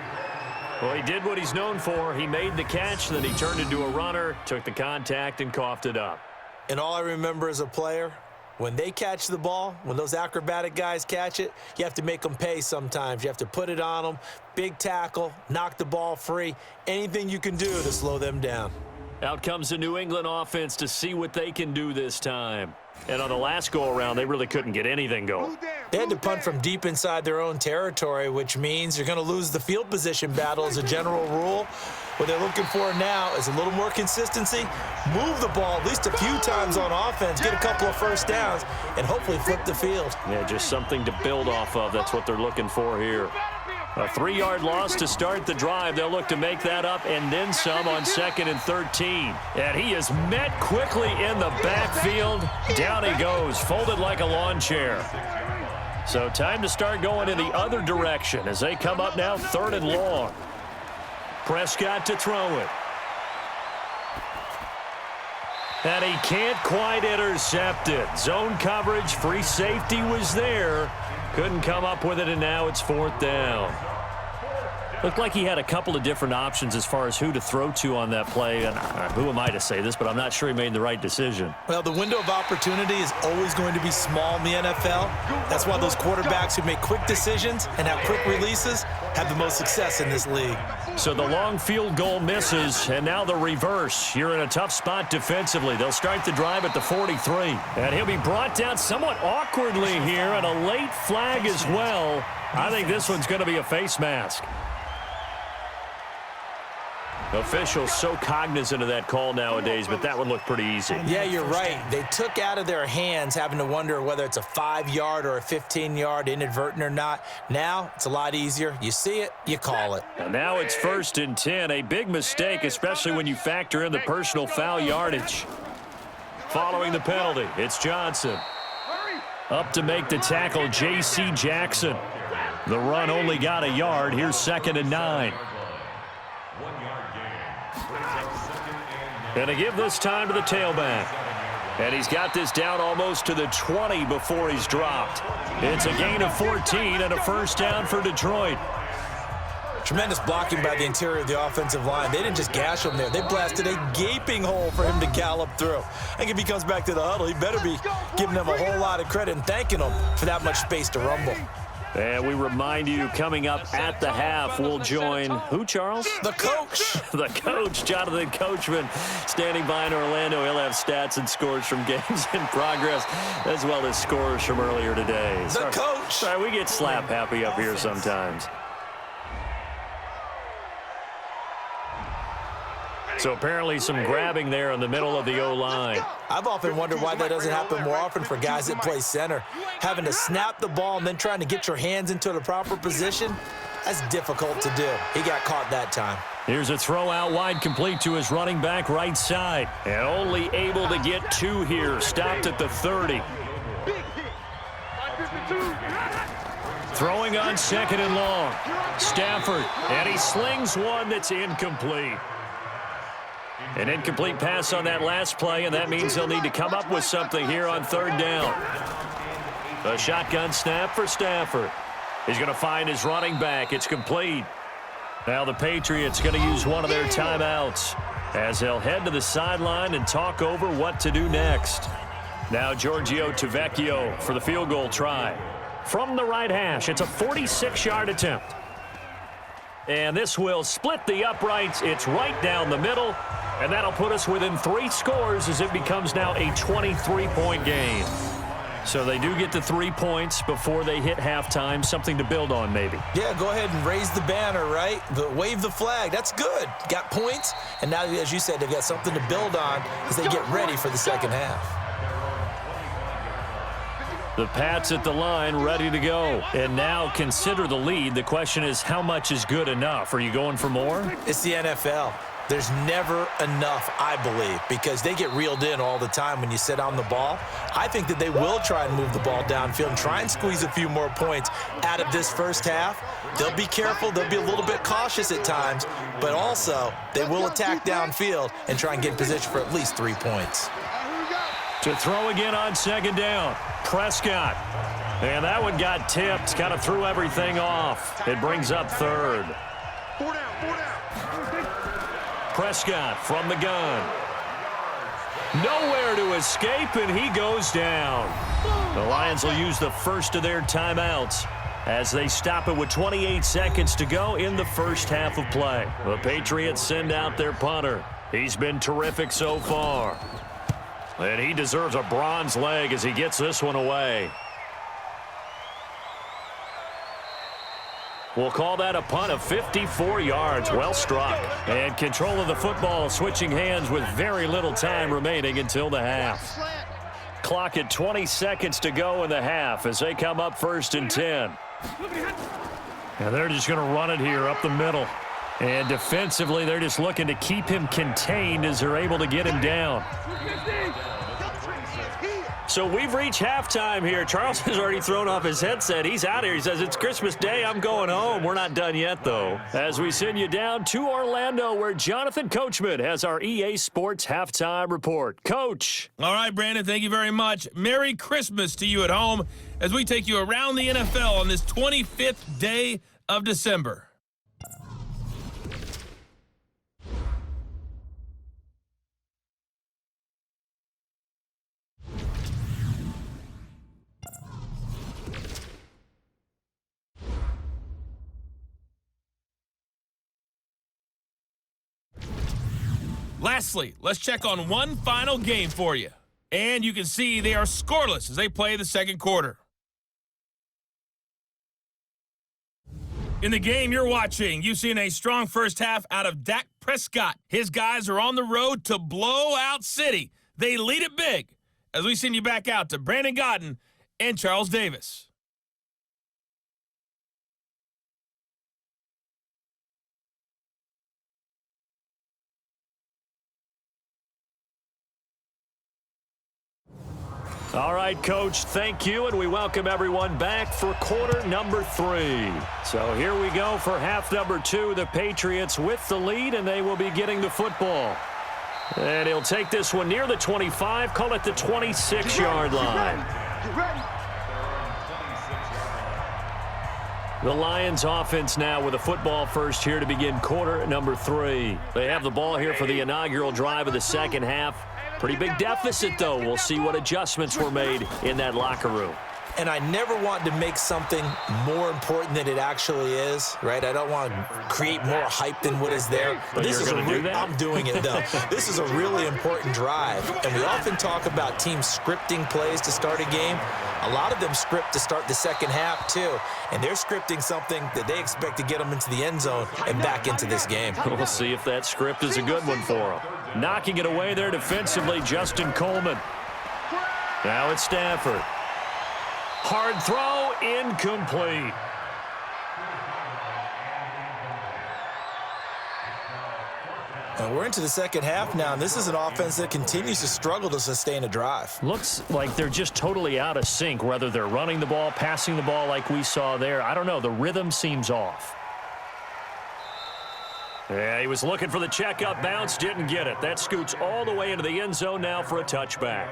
Well, he did what he's known for. He made the catch, then he turned into a runner, took the contact, and coughed it up. And all I remember as a player, when they catch the ball, when those acrobatic guys catch it, you have to make them pay sometimes. You have to put it on them, big tackle, knock the ball free, anything you can do to slow them down. Out comes the New England offense to see what they can do this time. And on the last go-around, they really couldn't get anything going. They had to punt from deep inside their own territory, which means you're going to lose the field position battle as a general rule. What they're looking for now is a little more consistency, move the ball at least a few times on offense, get a couple of first downs, and hopefully flip the field. Yeah, just something to build off of. That's what they're looking for here. A 3-yard loss to start the drive. They'll look to make that up and then some on 2nd and 13. And he is met quickly in the backfield. Down he goes, folded like a lawn chair. So time to start going in the other direction as they come up now 3rd and long. Prescott to throw it. And he can't quite intercept it. Zone coverage, free safety was there. Couldn't come up with it, and now it's 4th down. Looked like he had a couple of different options as far as who to throw to on that play. And who am I to say this, but I'm not sure he made the right decision. Well, the window of opportunity is always going to be small in the NFL. That's why those quarterbacks who make quick decisions and have quick releases have the most success in this league. So the long field goal misses, and now the reverse. You're in a tough spot defensively. They'll start the drive at the 43. And he'll be brought down somewhat awkwardly here, and a late flag as well. I think this one's going to be a face mask. Officials so cognizant of that call nowadays, but that one looked pretty easy. Yeah, you're right. They took out of their hands having to wonder whether it's a 5-yard or a 15-yard, inadvertent or not. Now it's a lot easier. You see it, you call it. And now it's 1st and 10. A big mistake, especially when you factor in the personal foul yardage. Following the penalty, it's Johnson. Up to make the tackle, J.C. Jackson. The run only got a yard. Here's 2nd and 9. And to give this time to the tailback. And he's got this down almost to the 20 before he's dropped. It's a gain of 14 and a 1st down for Detroit. Tremendous blocking by the interior of the offensive line. They didn't just gash him there. They blasted a gaping hole for him to gallop through. I think if he comes back to the huddle, he better be giving them a whole lot of credit and thanking them for that much space to rumble. And we remind you, coming up at the half, we'll join who, Charles? The coach. The coach, Jonathan Coachman, standing by in Orlando. He'll have stats and scores from games in progress, as well as scores from earlier today. The coach. Sorry, we get slap happy up here sometimes. So apparently some grabbing there in the middle of the O-line. I've often wondered why that doesn't happen more often for guys that play center. Having to snap the ball and then trying to get your hands into the proper position, that's difficult to do. He got caught that time. Here's a throw out wide, complete to his running back right side. And only able to get 2 here. Stopped at the 30. Throwing on 2nd and long. Stafford, and he slings one that's incomplete. An incomplete pass on that last play, and that means they'll need to come up with something here on third down. A shotgun snap for Stafford. He's going to find his running back. It's complete. Now the Patriots going to use one of their timeouts as they'll head to the sideline and talk over what to do next. Now Giorgio Tavecchio for the field goal try. From the right hash, it's a 46-yard attempt. And this will split the uprights. It's right down the middle. And that'll put us within 3 scores as it becomes now a 23-point game. So they do get to 3 points before they hit halftime. Something to build on, maybe. Yeah, go ahead and raise the banner, right? Wave the flag. That's good. Got points. And now, as you said, they've got something to build on as they get ready for the second half. The Pats at the line, ready to go. And now consider the lead. The question is, how much is good enough? Are you going for more? It's the NFL. There's never enough, I believe, because they get reeled in all the time when you sit on the ball. I think that they will try and move the ball downfield and try and squeeze a few more points out of this first half. They'll be careful. They'll be a little bit cautious at times, but also they will attack downfield and try and get in position for at least 3 points. To throw again on second down, Prescott. And that one got tipped, kind of threw everything off. It brings up third. 4 down. Prescott from the gun. Nowhere to escape, and he goes down. The Lions will use the first of their timeouts as they stop it with 28 seconds to go in the first half of play. The Patriots send out their punter. He's been terrific so far. And he deserves a bronze leg as he gets this one away. We'll call that a punt of 54 yards. Well struck. And control of the football switching hands with very little time remaining until the half. Clock at 20 seconds to go in the half as they come up 1st and 10. And they're just going to run it here up the middle. And defensively, they're just looking to keep him contained as they're able to get him down. So we've reached halftime here. Charles has already thrown off his headset. He's out here. He says, it's Christmas Day. I'm going home. We're not done yet, though. As we send you down to Orlando, where Jonathan Coachman has our EA Sports halftime report. Coach. All right, Brandon, thank you very much. Merry Christmas to you at home as we take you around the NFL on this 25th day of December. Lastly, let's check on one final game for you. And you can see they are scoreless as they play the second quarter. In the game you're watching, you've seen a strong first half out of Dak Prescott. His guys are on the road to Blowout City. They lead it big as we send you back out to Brandon Godden and Charles Davis. All right, Coach, thank you, and we welcome everyone back for quarter number 3. So here we go for half number 2. The Patriots with the lead, and they will be getting the football. And he'll take this one near the 25, call it the 26-yard line. The Lions offense now with a football first here to begin quarter number 3. They have the ball here for the inaugural drive of the second half. Pretty big deficit, though. We'll see what adjustments were made in that locker room. And I never want to make something more important than it actually is, right? I don't want to create more hype than what is there. But this is I'm doing it, though. This is a really important drive. And we often talk about teams scripting plays to start a game. A lot of them script to start the second half, too. And they're scripting something that they expect to get them into the end zone and back into this game. We'll see if that script is a good one for them. Knocking it away there defensively, Justin Coleman. Now it's Stafford. Hard throw, incomplete. And we're into the second half now, and this is an offense that continues to struggle to sustain a drive. Looks like they're just totally out of sync, whether they're running the ball, passing the ball like we saw there. I don't know. The rhythm seems off. Yeah, he was looking for the checkup bounce, didn't get it. That scoots all the way into the end zone now for a touchback.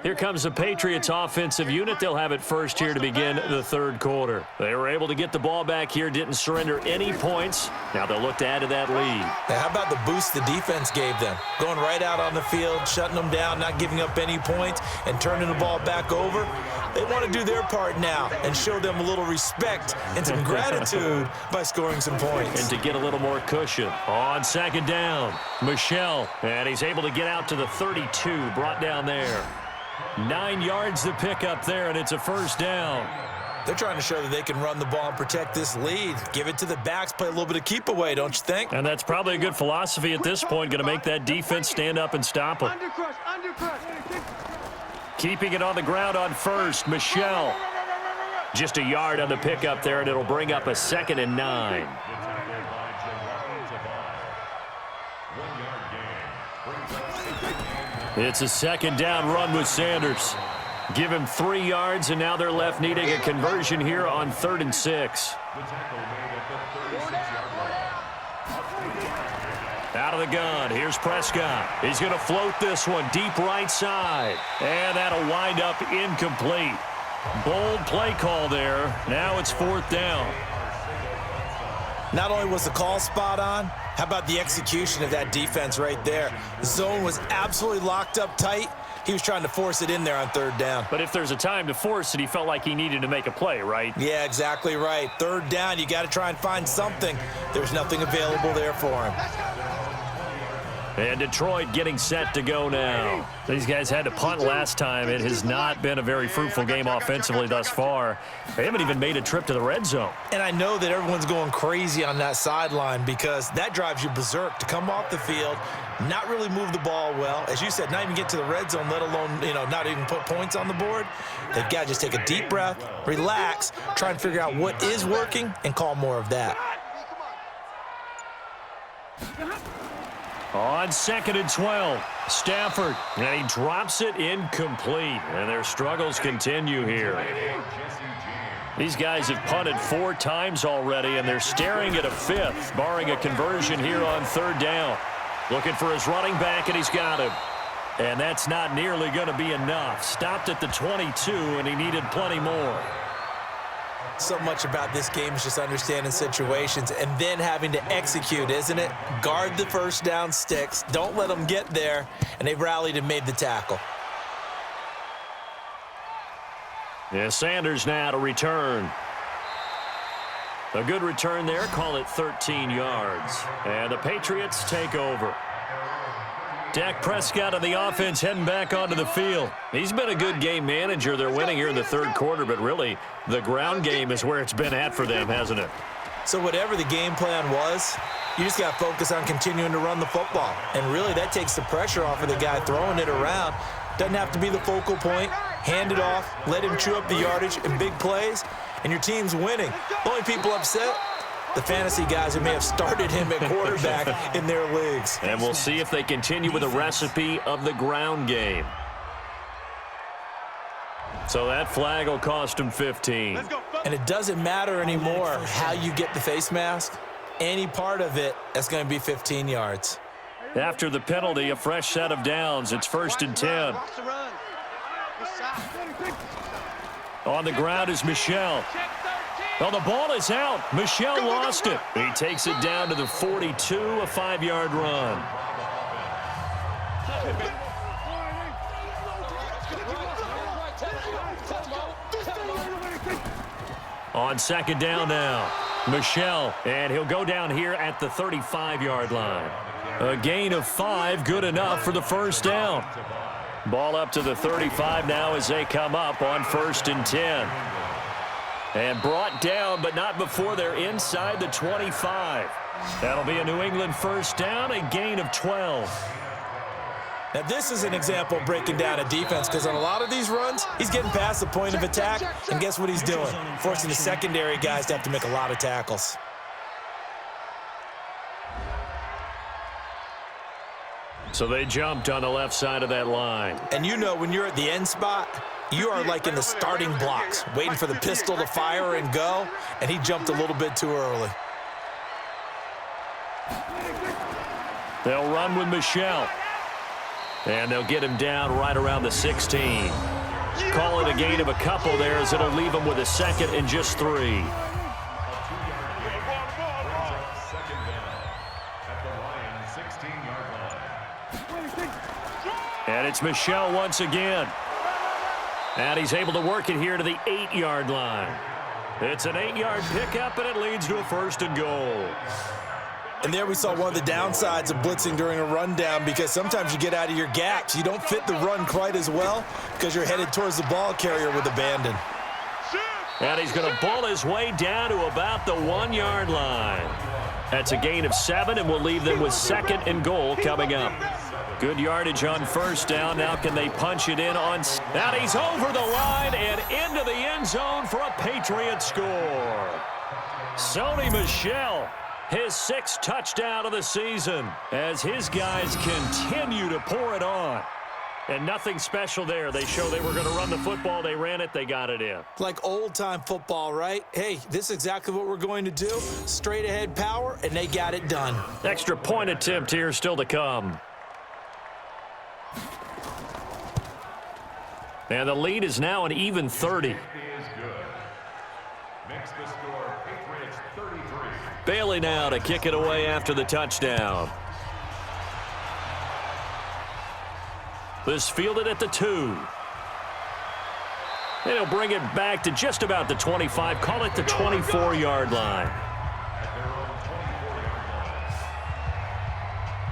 Here comes the Patriots offensive unit. They'll have it first here to begin the third quarter. They were able to get the ball back here, didn't surrender any points. Now they'll look to add to that lead. Now, how about the boost the defense gave them? Going right out on the field, shutting them down, not giving up any points, and turning the ball back over. They want to do their part now and show them a little respect and some gratitude by scoring some points. And to get a little more cushion. On second down, Michelle. And he's able to get out to the 32, brought down there. 9 yards to pick up there, and it's a first down. They're trying to show that they can run the ball and protect this lead. Give it to the backs, play a little bit of keep away, don't you think? And that's probably a good philosophy at this point, going to make that defense stand up and stop them. Keeping it on the ground on first, Michelle. Just a yard on the pickup there, and it'll bring up a 2nd and 9. It's a second down run with Sanders. Give him 3 yards, and now they're left needing a conversion here on 3rd and 6. Out of the gun, here's Prescott. He's going to float this one deep right side. And that'll wind up incomplete. Bold play call there. Now it's 4th down. Not only was the call spot on, how about the execution of that defense right there? The zone was absolutely locked up tight. He was trying to force it in there on 3rd down. But if there's a time to force it, he felt like he needed to make a play, right? Yeah, exactly right. 3rd down, you got to try and find something. There's nothing available there for him. And Detroit getting set to go now. These guys had to punt last time. It has not been a very fruitful game offensively thus far. They haven't even made a trip to the red zone. And I know that everyone's going crazy on that sideline because that drives you berserk to come off the field, not really move the ball well. As you said, not even get to the red zone, let alone, not even put points on the board. They've got to just take a deep breath, relax, try and figure out what is working, and call more of that. On 2nd and 12, Stafford, and he drops it incomplete. And their struggles continue here. These guys have punted 4 times already, and they're staring at a 5th, barring a conversion here on 3rd down. Looking for his running back, and he's got him. And that's not nearly going to be enough. Stopped at the 22, and he needed plenty more. So much about this game is just understanding situations and then having to execute, isn't it? Guard the first down sticks. Don't let them get there. And they've rallied and made the tackle. Yeah, Sanders now to return. A good return there. Call it 13 yards. And the Patriots take over. Dak Prescott of the offense heading back onto the field. He's been a good game manager. They're winning here in the 3rd quarter, but really the ground game is where it's been at for them, hasn't it? So whatever the game plan was, you just got to focus on continuing to run the football. And really that takes the pressure off of the guy throwing it around. Doesn't have to be the focal point. Hand it off, let him chew up the yardage in big plays, and your team's winning. The only people upset, the fantasy guys who may have started him at quarterback in their leagues. And we'll see if they continue with the recipe of the ground game. So that flag will cost him 15. And it doesn't matter anymore how you get the face mask. Any part of it, that's going to be 15 yards. After the penalty, a fresh set of downs. It's 1st and 10. On the ground is Michelle. Well, the ball is out. Michelle lost it. He takes it down to the 42, a 5-yard run. On 2nd down now, Michelle, and he'll go down here at the 35-yard line. A gain of 5, good enough for the first down. Ball up to the 35 now as they come up on 1st and 10. And brought down, but not before they're inside the 25. That'll be a New England first down, a gain of 12. Now, this is an example of breaking down a defense because on a lot of these runs, he's getting past the point of attack, and guess what he's doing? Forcing the secondary guys to have to make a lot of tackles. So they jumped on the left side of that line. And you know when you're at the end spot, you are like in the starting blocks, waiting for the pistol to fire and go, and he jumped a little bit too early. They'll run with Michelle. And they'll get him down right around the 16. Call it a gain of a couple there as it'll leave him with a second and just 3. And it's Michelle once again. And he's able to work it here to the 8-yard line. It's an 8-yard pickup, and it leads to a 1st and goal. And there we saw one of the downsides of blitzing during a rundown, because sometimes you get out of your gaps. You don't fit the run quite as well because you're headed towards the ball carrier with abandon. And he's going to bull his way down to about the 1-yard line. That's a gain of 7, and will leave them with 2nd and goal coming up. Good yardage on 1st down. Now can they punch it in on... And he's over the line and into the end zone for a Patriots score. Sony Michel, his 6th touchdown of the season, as his guys continue to pour it on. And nothing special there. They show they were going to run the football. They ran it. They got it in. Like old-time football, right? Hey, this is exactly what we're going to do. Straight-ahead power, and they got it done. Extra point attempt here still to come. And the lead is now an even 30. Bailey now to kick it away after the touchdown. This fielded at the 2. And he'll bring it back to just about the 25. Call it the 24-yard line.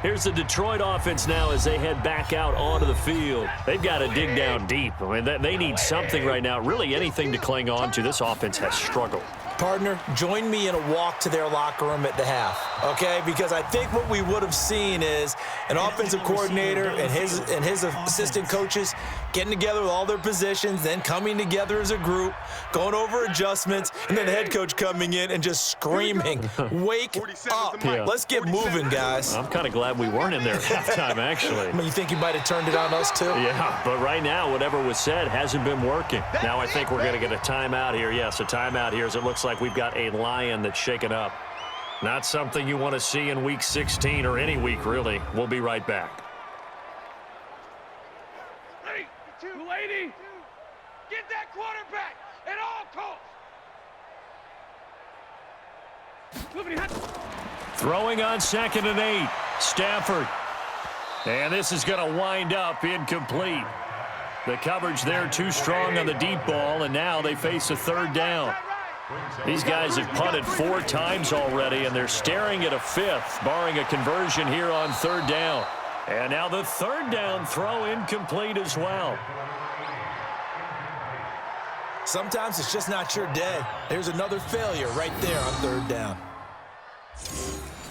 Here's the Detroit offense now as they head back out onto the field. They've got to dig down deep. I mean, they need something right now, really anything to cling on to. This offense has struggled. Partner, join me in a walk to their locker room at the half, okay? Because I think what we would have seen is an offensive coordinator and his assistant coaches getting together with all their positions, then coming together as a group, going over adjustments, and then the head coach coming in and just screaming, wake up. Yeah. Let's get moving, guys. I'm kind of glad we weren't in there at halftime, actually. I mean, you think you might have turned it on us, too? Yeah, but right now, whatever was said hasn't been working. Now I think we're going to get a timeout here. Yes, a timeout here as it looks like we've got a lion that's shaken up. Not something you want to see in Week 16 or any week, really. We'll be right back. Hey, 280. Get that quarterback at all costs. Throwing on 2nd and 8. Stafford. And this is going to wind up incomplete. The coverage there too strong on the deep ball, and now they face a 3rd down. These guys have punted 4 times already, and they're staring at a 5th, barring a conversion here on 3rd down. And now the 3rd down throw incomplete as well. Sometimes it's just not your day. There's another failure right there on 3rd down.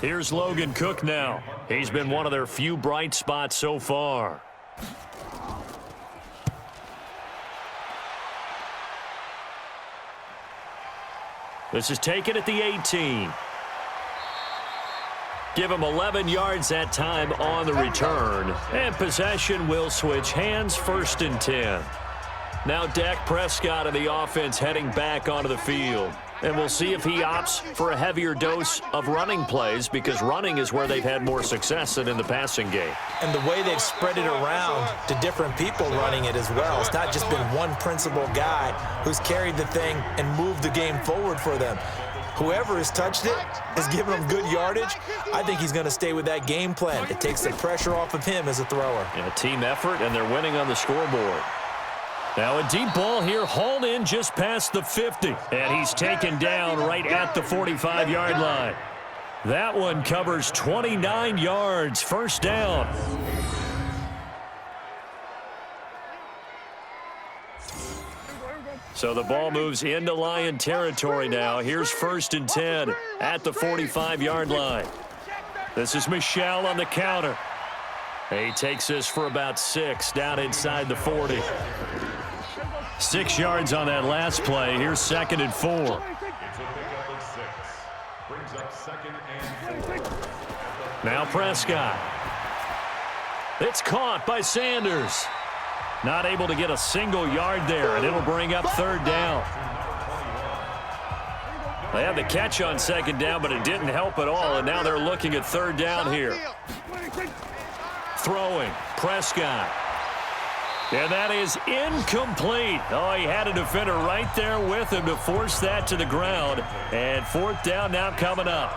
Here's Logan Cook now. He's been one of their few bright spots so far. This is taken at the 18. Give him 11 yards that time on the return. And possession will switch hands, 1st and 10. Now Dak Prescott of the offense heading back onto the field. And we'll see if he opts for a heavier dose of running plays, because running is where they've had more success than in the passing game. And the way they've spread it around to different people running it as well. It's not just been one principal guy who's carried the thing and moved the game forward for them. Whoever has touched it has given them good yardage. I think he's going to stay with that game plan. It takes the pressure off of him as a thrower. Yeah, team effort, and they're winning on the scoreboard. Now a deep ball here, hauled in just past the 50. And he's taken down right at the 45-yard line. That one covers 29 yards, 1st down. So the ball moves into Lion territory now. Here's 1st and 10 at the 45-yard line. This is Michel on the counter. He takes this for about 6 down inside the 40. 6 yards on that last play. Here's 2nd and 4. It's a pickup of 6. Brings up 2nd and 4. Now Prescott. It's caught by Sanders. Not able to get a single yard there, and it'll bring up 3rd down. They had the catch on 2nd down, but it didn't help at all, and now they're looking at 3rd down here. throwing. Prescott. And that is incomplete. Oh, he had a defender right there with him to force that to the ground. And 4th down now coming up.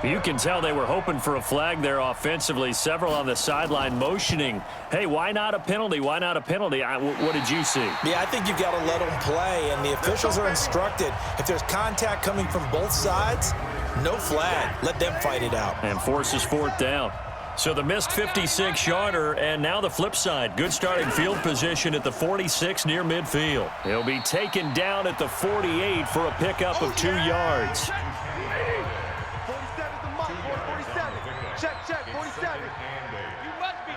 You can tell they were hoping for a flag there offensively. Several on the sideline motioning, hey, why not a penalty? Why not a penalty? What did you see? Yeah, I think you've got to let them play, and the officials are instructed. If there's contact coming from both sides, no flag. Let them fight it out. And forces 4th down. So the missed 56-yarder, and now the flip side. Good starting field position at the 46 near midfield. He'll be taken down at the 48 for a pickup of 2 yards. 47's the mark, boy, 47. Check, 47. You must be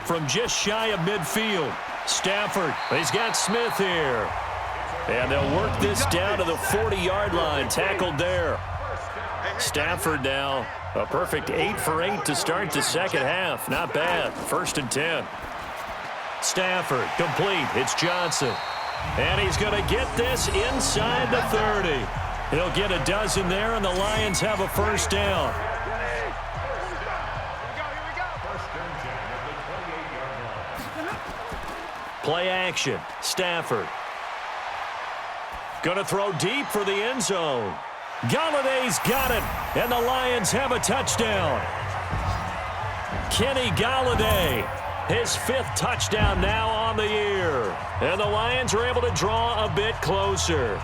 From just shy of midfield, Stafford. He's got Smith here. And they'll work this down to the 40-yard line. Tackled there. Stafford now a perfect 8 for 8 to start the second half. Not bad. 1st and 10. Stafford complete. It's Johnson. And he's going to get this inside the 30. He'll get a dozen there, and the Lions have a 1st down. Play action. Stafford. Going to throw deep for the end zone. Galladay's got it, and the Lions have a touchdown. Kenny Galladay, his 5th touchdown now on the year. And the Lions are able to draw a bit closer.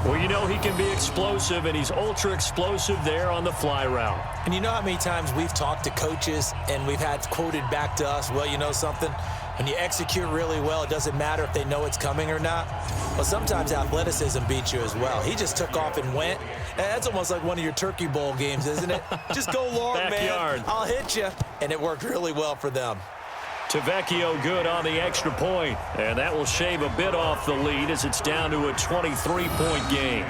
Well, you know he can be explosive, and he's ultra-explosive there on the fly route. And you know how many times we've talked to coaches, and we've had quoted back to us, well, you know something? When you execute really well, it doesn't matter if they know it's coming or not. Well, sometimes athleticism beats you as well. He just took off and went. That's almost like one of your Turkey Bowl games, isn't it? Just go long, Backyard. man. I'll hit you. And it worked really well for them. Tavecchio good on the extra point, and that will shave a bit off the lead as it's down to a 23-point game.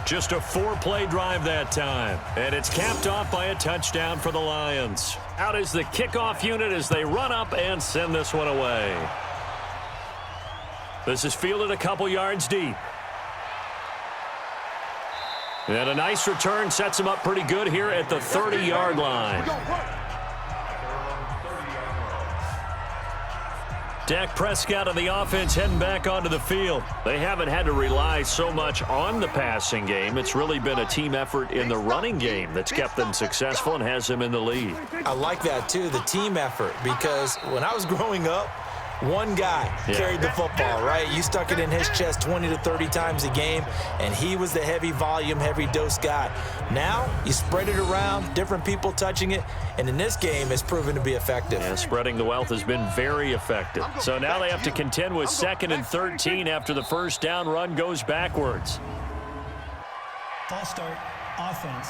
Just a 4-play drive that time, and it's capped off by a touchdown for the Lions. Out is the kickoff unit as they run up and send this one away. This is fielded a couple yards deep. And a nice return sets him up pretty good here at the 30-yard line. Dak Prescott and the offense heading back onto the field. They haven't had to rely so much on the passing game. It's really been a team effort in the running game that's kept them successful and has them in the lead. I like that, too, the team effort, because when I was growing up, one guy carried the football, right? You stuck it in his chest 20 to 30 times a game, and he was the heavy volume, heavy dose guy. Now, you spread it around, different people touching it, and in this game, it's proven to be effective. And spreading the wealth has been very effective. So now they have to contend with 2nd and 13 after the 1st down run goes backwards. False start, offense.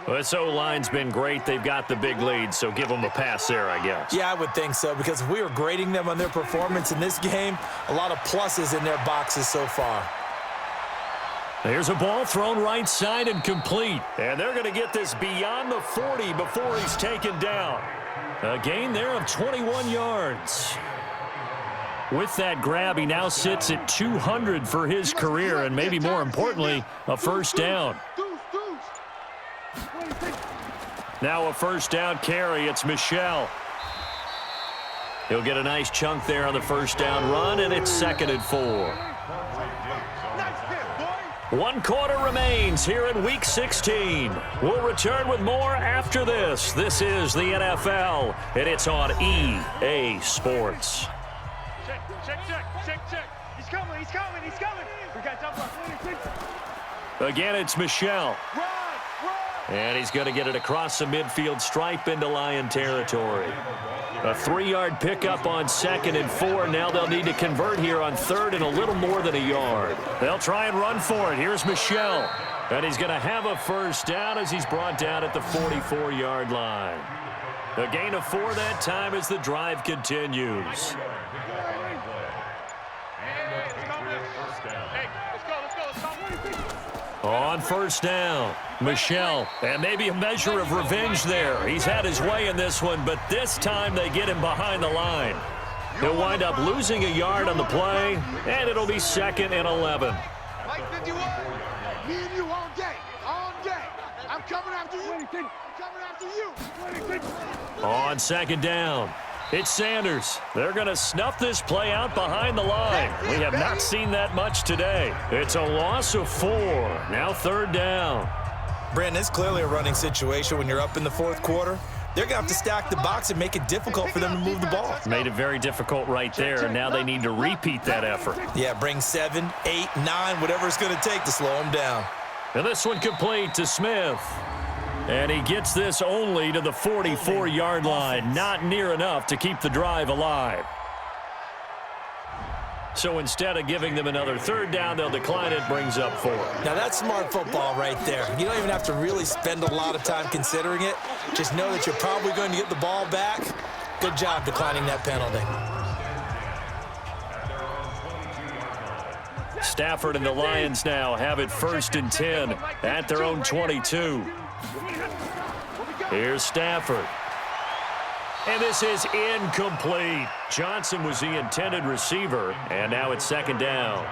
Well, this O-line's been great. They've got the big lead, so give them a pass there, I guess. Yeah, I would think so, because if we were grading them on their performance in this game, a lot of pluses in their boxes so far. There's a ball thrown right side and complete. And they're going to get this beyond the 40 before he's taken down. A gain there of 21 yards. With that grab, he now sits at 200 for his career, and maybe more importantly, a 1st down. Now a 1st down carry. It's Michel. He'll get a nice chunk there on the 1st down run, and it's 2nd and 4. 1 quarter remains here in Week 16. We'll return with more after this. This is the NFL, and it's on EA Sports. Check. He's coming. We got double. Again, it's Michel. And he's going to get it across the midfield stripe into Lion territory. A 3-yard pickup on 2nd and 4. Now they'll need to convert here on 3rd and a little more than a yard. They'll try and run for it. Here's Michel. And he's going to have a 1st down as he's brought down at the 44-yard line. A gain of 4 that time as the drive continues. On 1st down, Michel, and maybe a measure of revenge there. He's had his way in this one, but this time they get him behind the line. He'll wind up losing a yard on the play, and it'll be 2nd and 11. Mike 51, me and you all day. I'm coming after you. On second down, it's Sanders. They're going to snuff this play out behind the line. We have not seen that much today. It's a loss of 4. Now third down. Brandon, it's clearly a running situation when you're up in the fourth quarter. They're going to have to stack the box and make it difficult for them to move the ball. Made it very difficult right there, and now they need to repeat that effort. Yeah, bring 7, 8, 9, whatever it's going to take to slow them down. And this one complete to Smith. And he gets this only to the 44-yard line. Not near enough to keep the drive alive. So instead of giving them another third down, they'll decline it, brings up 4. Now that's smart football right there. You don't even have to really spend a lot of time considering it. Just know that you're probably going to get the ball back. Good job declining that penalty. Stafford and the Lions now have it 1st and 10 at their own 22. Here's Stafford. And this is incomplete. Johnson was the intended receiver, and now it's 2nd down.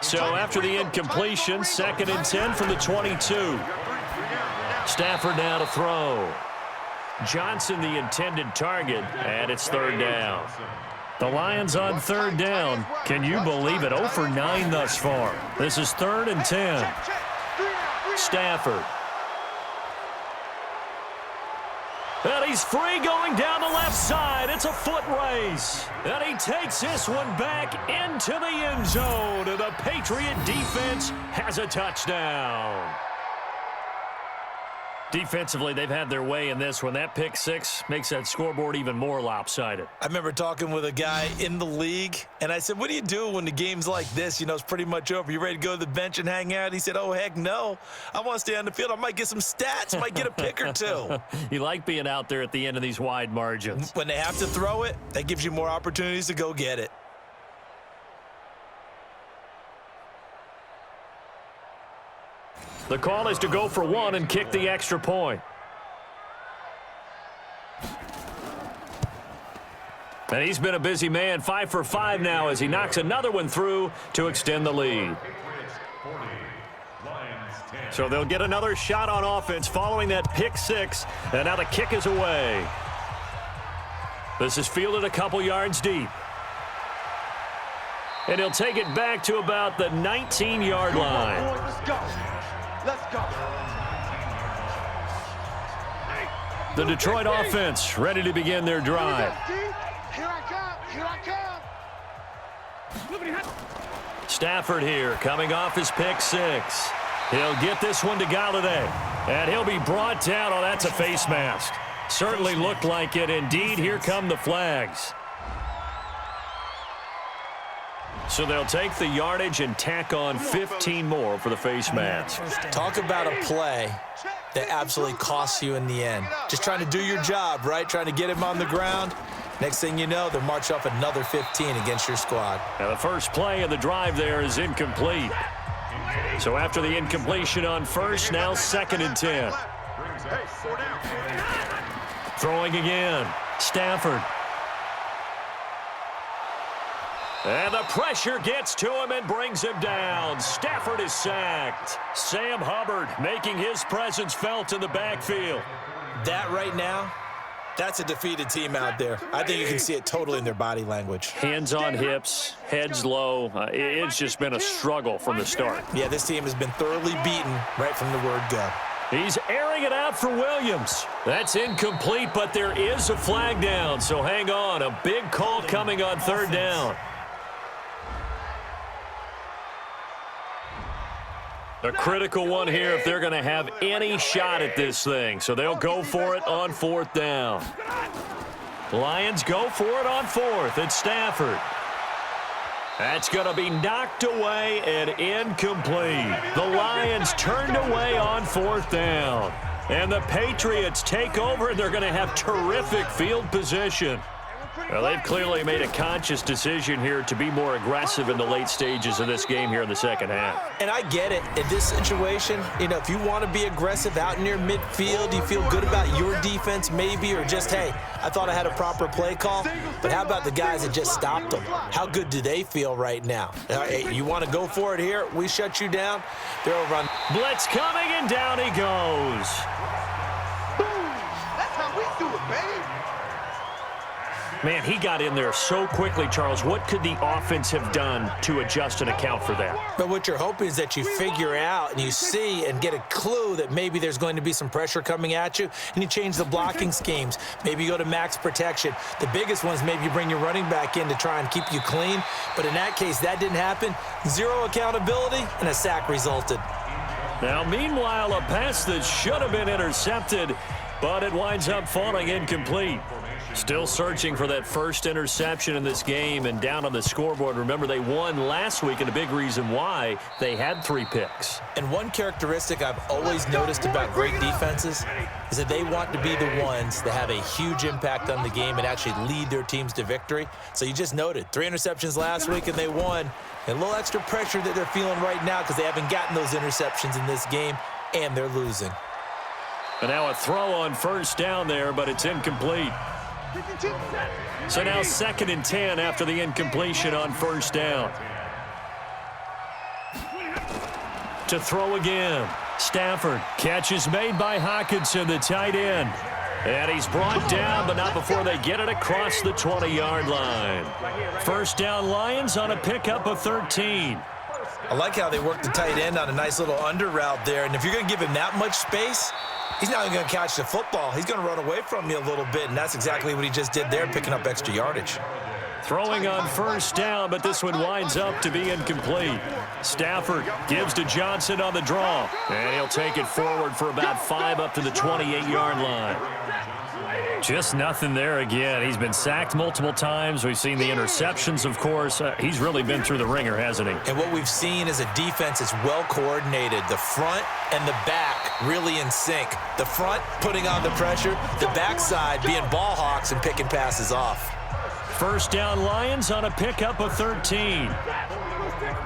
So after the incompletion, 2nd and 10 from the 22. Stafford now to throw. Johnson the intended target, and it's 3rd down. The Lions on 3rd down. Can you believe it? 0 for 9 thus far. This is 3rd and 10. Stafford. And he's free going down the left side. It's a foot race. And he takes this one back into the end zone. And the Patriot defense has a touchdown. Defensively, they've had their way in this one. That pick 6 makes that scoreboard even more lopsided. I remember talking with a guy in the league, and I said, what do you do when the game's like this? You know, it's pretty much over. You ready to go to the bench and hang out? He said, oh, heck no. I want to stay on the field. I might get some stats. Might get a pick or 2. You like being out there at the end of these wide margins. When they have to throw it, that gives you more opportunities to go get it. The call is to go for 1 and kick the extra point. And he's been a busy man, 5 for 5 now as he knocks another one through to extend the lead. So they'll get another shot on offense following that pick 6, and now the kick is away. This is fielded a couple yards deep. And he'll take it back to about the 19-yard line. Let's go. Let's go. The Detroit offense ready to begin their drive. Here I come. Here I come. Stafford here coming off his pick 6. He'll get this one to Galladay. And he'll be brought down. Oh, that's a face mask. Certainly looked like it. Indeed, here come the flags. So they'll take the yardage and tack on 15 more for the face mask. Talk about a play that absolutely costs you in the end. Just trying to do your job, right? Trying to get him on the ground. Next thing you know, they'll march off another 15 against your squad. Now the first play of the drive there is incomplete. So after the incompletion on 1st, now 2nd and 10. Throwing again. Stafford. And the pressure gets to him and brings him down. Stafford is sacked. Sam Hubbard making his presence felt in the backfield. That right now, that's a defeated team out there. I think you can see it totally in their body language. Hands on hips, heads low. It's just been a struggle from the start. Yeah, this team has been thoroughly beaten right from the word go. He's airing it out for Williams. That's incomplete, but there is a flag down, so hang on. A big call coming on 3rd down. A critical one here if they're going to have any shot at this thing. So they'll go for it on 4th down. Lions go for it on 4th. It's Stafford. That's going to be knocked away and incomplete. The Lions turned away on 4th down. And the Patriots take over, and they're going to have terrific field position. Well, they've clearly made a conscious decision here to be more aggressive in the late stages of this game here in the 2nd half. And I get it. In this situation, you know, if you want to be aggressive out near midfield, you feel good about your defense maybe, or just, hey, I thought I had a proper play call. But how about the guys that just stopped them? How good do they feel right now? Hey, you want to go for it here? We shut you down. They'll run. Blitz coming, and down he goes. Man, he got in there so quickly, Charles. What could the offense have done to adjust and account for that? But what you're hoping is that you figure out and you see and get a clue that maybe there's going to be some pressure coming at you, and you change the blocking schemes. Maybe you go to max protection. The biggest one is maybe you bring your running back in to try and keep you clean. But in that case, that didn't happen. Zero accountability, and a sack resulted. Now, meanwhile, a pass that should have been intercepted, but it winds up falling incomplete. Still searching for that first interception in this game and down on the scoreboard. Remember, they won last week, and a big reason why they had 3 picks. And one characteristic I've always noticed about great defenses is that they want to be the ones that have a huge impact on the game and actually lead their teams to victory. So you just noted 3 interceptions last week, and they won. And a little extra pressure that they're feeling right now because they haven't gotten those interceptions in this game, and they're losing. And now a throw on first down there, but it's incomplete. So now 2nd and 10 after the incompletion on first down. To throw again. Stafford. Catch is made by Hockenson, the tight end. And he's brought down, but not before they get it across the 20-yard line. First down, Lions on a pickup of 13. I like how they work the tight end on a nice little under route there. And if you're going to give him that much space, he's not even going to catch the football. He's going to run away from you a little bit, and that's exactly what he just did there, picking up extra yardage. Throwing on first down, but this one winds up to be incomplete. Stafford gives to Johnson on the draw, and he'll take it forward for about 5 up to the 28-yard line. Just nothing there again. He's been sacked multiple times. We've seen the interceptions, of course. He's really been through the ringer, hasn't he? And what we've seen is a defense that's well coordinated. The front and the back really in sync. The front putting on the pressure, the backside being ball hawks and picking passes off. First down, Lions on a pickup of 13.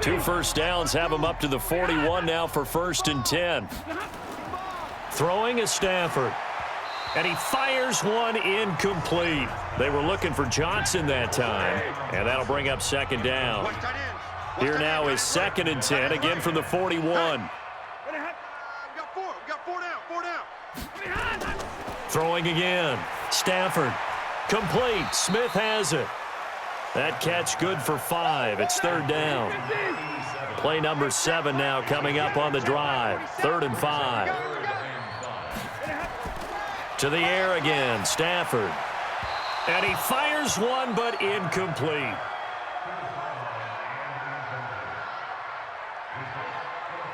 2 first downs have them up to the 41 now for 1st and 10. Throwing is Stafford. And he fires one incomplete. They were looking for Johnson that time, and that'll bring up 2nd down. Here now is 2nd and 10, again from the 41. Throwing again. Stafford. Complete. Smith has it. That catch good for 5. It's 3rd down. Play number 7 now coming up on the drive. 3rd and 5. To the air again, Stafford. And he fires one, but incomplete.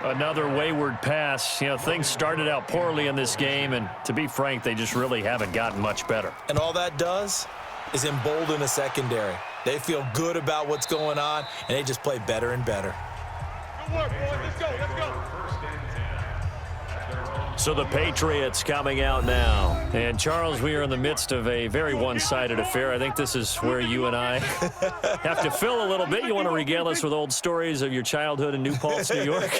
Another wayward pass. You know, things started out poorly in this game, and to be frank, they just really haven't gotten much better. And all that does is embolden the secondary. They feel good about what's going on, and they just play better and better. Good work, boys. Let's go. Let's go. So the Patriots coming out now. And, Charles, we are in the midst of a very one-sided affair. I think this is where you and I have to fill a little bit. You want to regale us with old stories of your childhood in New Paltz, New York?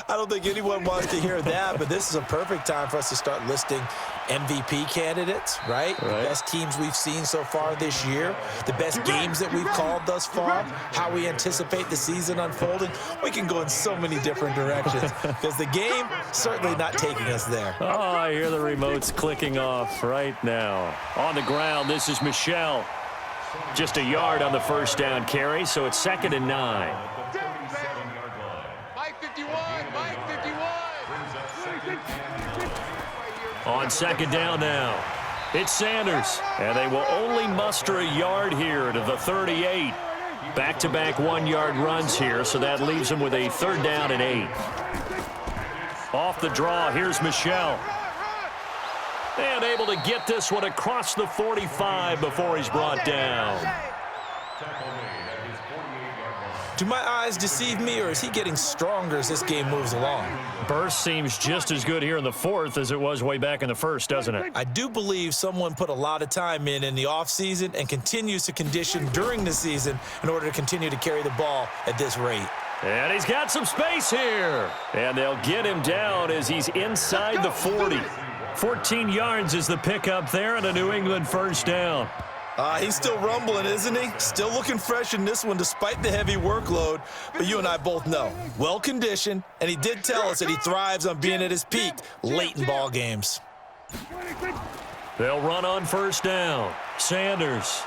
I don't think anyone wants to hear that, but this is a perfect time for us to start listing MVP candidates, right? The best teams we've seen so far this year, the best games that we've called thus far, how we anticipate the season unfolding. We can go in so many different directions because the game certainly not taking us there. Oh, I hear the remotes clicking off right now. On the ground, this is Michelle. Just a yard on the first down carry, so it's 2nd and 9. Mike 51, Mike 51. On 2nd down now, it's Sanders, and they will only muster a yard here to the 38. Back-to-back 1-yard runs here, so that leaves them with a 3rd down and 8. Off the draw, here's Michelle. And able to get this one across the 45 before he's brought down. Do my eyes deceive me, or is he getting stronger as this game moves along? Burst seems just as good here in the 4th as it was way back in the 1st, doesn't it? I do believe someone put a lot of time in the offseason and continues to condition during the season in order to continue to carry the ball at this rate. And he's got some space here. And they'll get him down as he's inside the 40. 14 yards is the pickup there and a New England first down. He's still rumbling, isn't he? Still looking fresh in this one despite the heavy workload. But you and I both know, well-conditioned, and he did tell us that he thrives on being at his peak late in ball games. They'll run on first down. Sanders.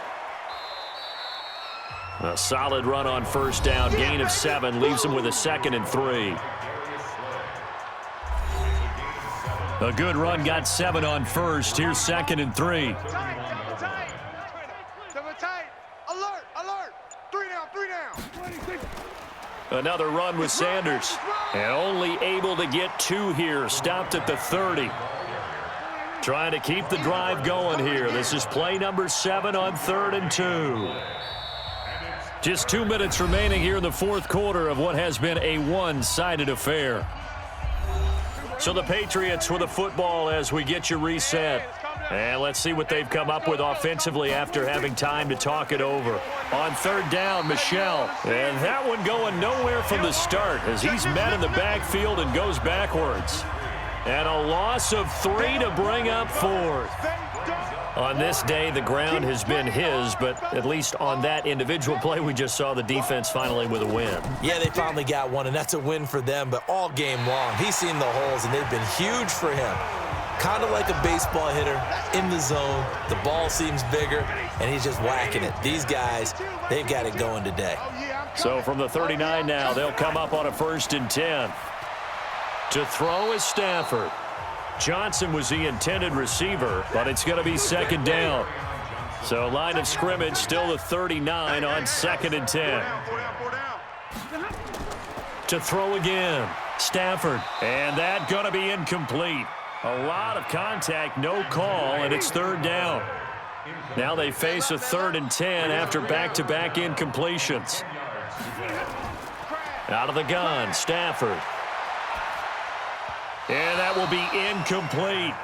A solid run on first down. Gain of 7 leaves him with a 2nd and 3. A good run got 7 on first. Here's 2nd and 3. Alert, alert. 3 down. Another run with Sanders. And only able to get 2 here. Stopped at the 30. Trying to keep the drive going here. This is play number 7 on 3rd and 2. Just 2 minutes remaining here in the 4th quarter of what has been a one-sided affair. So the Patriots with the football as we get you reset. And let's see what they've come up with offensively after having time to talk it over. On 3rd down, Michel. And that one going nowhere from the start as he's met in the backfield and goes backwards. And a loss of 3 to bring up 4th. On this day, the ground has been his, but at least on that individual play, we just saw the defense finally with a win. Yeah, they finally got one, and that's a win for them, but all game long, he's seen the holes, and they've been huge for him. Kind of like a baseball hitter in the zone. The ball seems bigger, and he's just whacking it. These guys, they've got it going today. So from the 39 now, they'll come up on a 1st and 10. To throw is Stafford. Johnson was the intended receiver, but it's going to be 2nd down. So line of scrimmage still the 39 on 2nd and 10. To throw again, Stafford. And that going to be incomplete. A lot of contact, no call, and it's 3rd down. Now they face a 3rd and 10 after back-to-back incompletions. Out of the gun, Stafford. And that will be incomplete.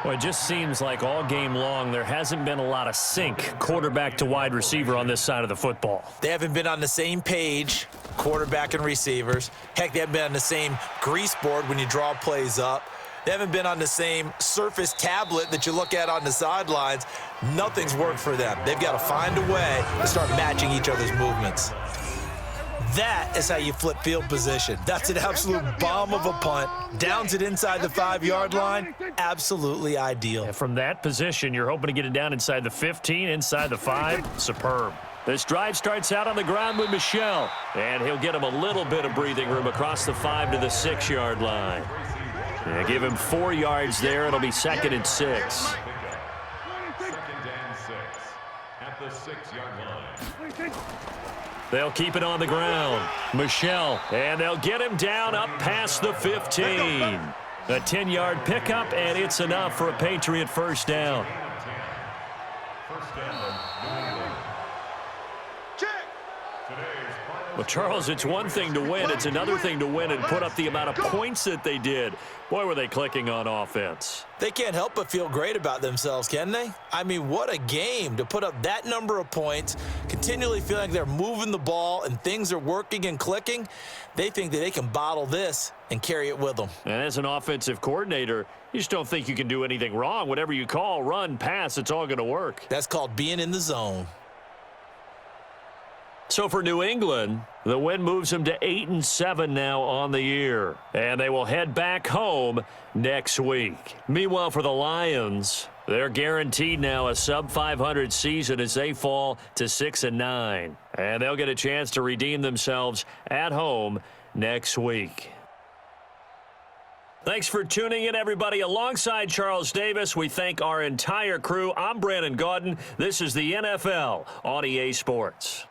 Well, it just seems like all game long there hasn't been a lot of sync quarterback to wide receiver on this side of the football. They haven't been on the same page, quarterback and receivers. Heck, they haven't been on the same grease board when you draw plays up. They haven't been on the same Surface tablet that you look at on the sidelines. Nothing's worked for them. They've got to find a way to start matching each other's movements. That is how you flip field position. That's an absolute bomb of a punt. Downs it inside the 5-yard line. Absolutely ideal. And from that position, you're hoping to get it down inside the 15, inside the 5. Superb. This drive starts out on the ground with Michel. And he'll get him a little bit of breathing room across the 5 to the 6-yard line. And give him 4 yards there. It'll be 2nd and 6. 2nd and 6 at the 6-yard line. They'll keep it on the ground. Michel, and they'll get him down up past the 15. A 10-yard pickup, and it's enough for a Patriot 1st down. Well, Charles, it's one thing to win. It's another thing to win and put up the amount of points that they did. Boy, were they clicking on offense. They can't help but feel great about themselves, can they? I mean, what a game to put up that number of points, continually feeling like they're moving the ball and things are working and clicking. They think that they can bottle this and carry it with them. And as an offensive coordinator, you just don't think you can do anything wrong. Whatever you call, run, pass, it's all going to work. That's called being in the zone. So for New England, the win moves them to 8-7 now on the year. And they will head back home next week. Meanwhile, for the Lions, they're guaranteed now a sub-500 season as they fall to 6-9. And they'll get a chance to redeem themselves at home next week. Thanks for tuning in, everybody. Alongside Charles Davis, we thank our entire crew. I'm Brandon Gaudin. This is the NFL on EA Sports.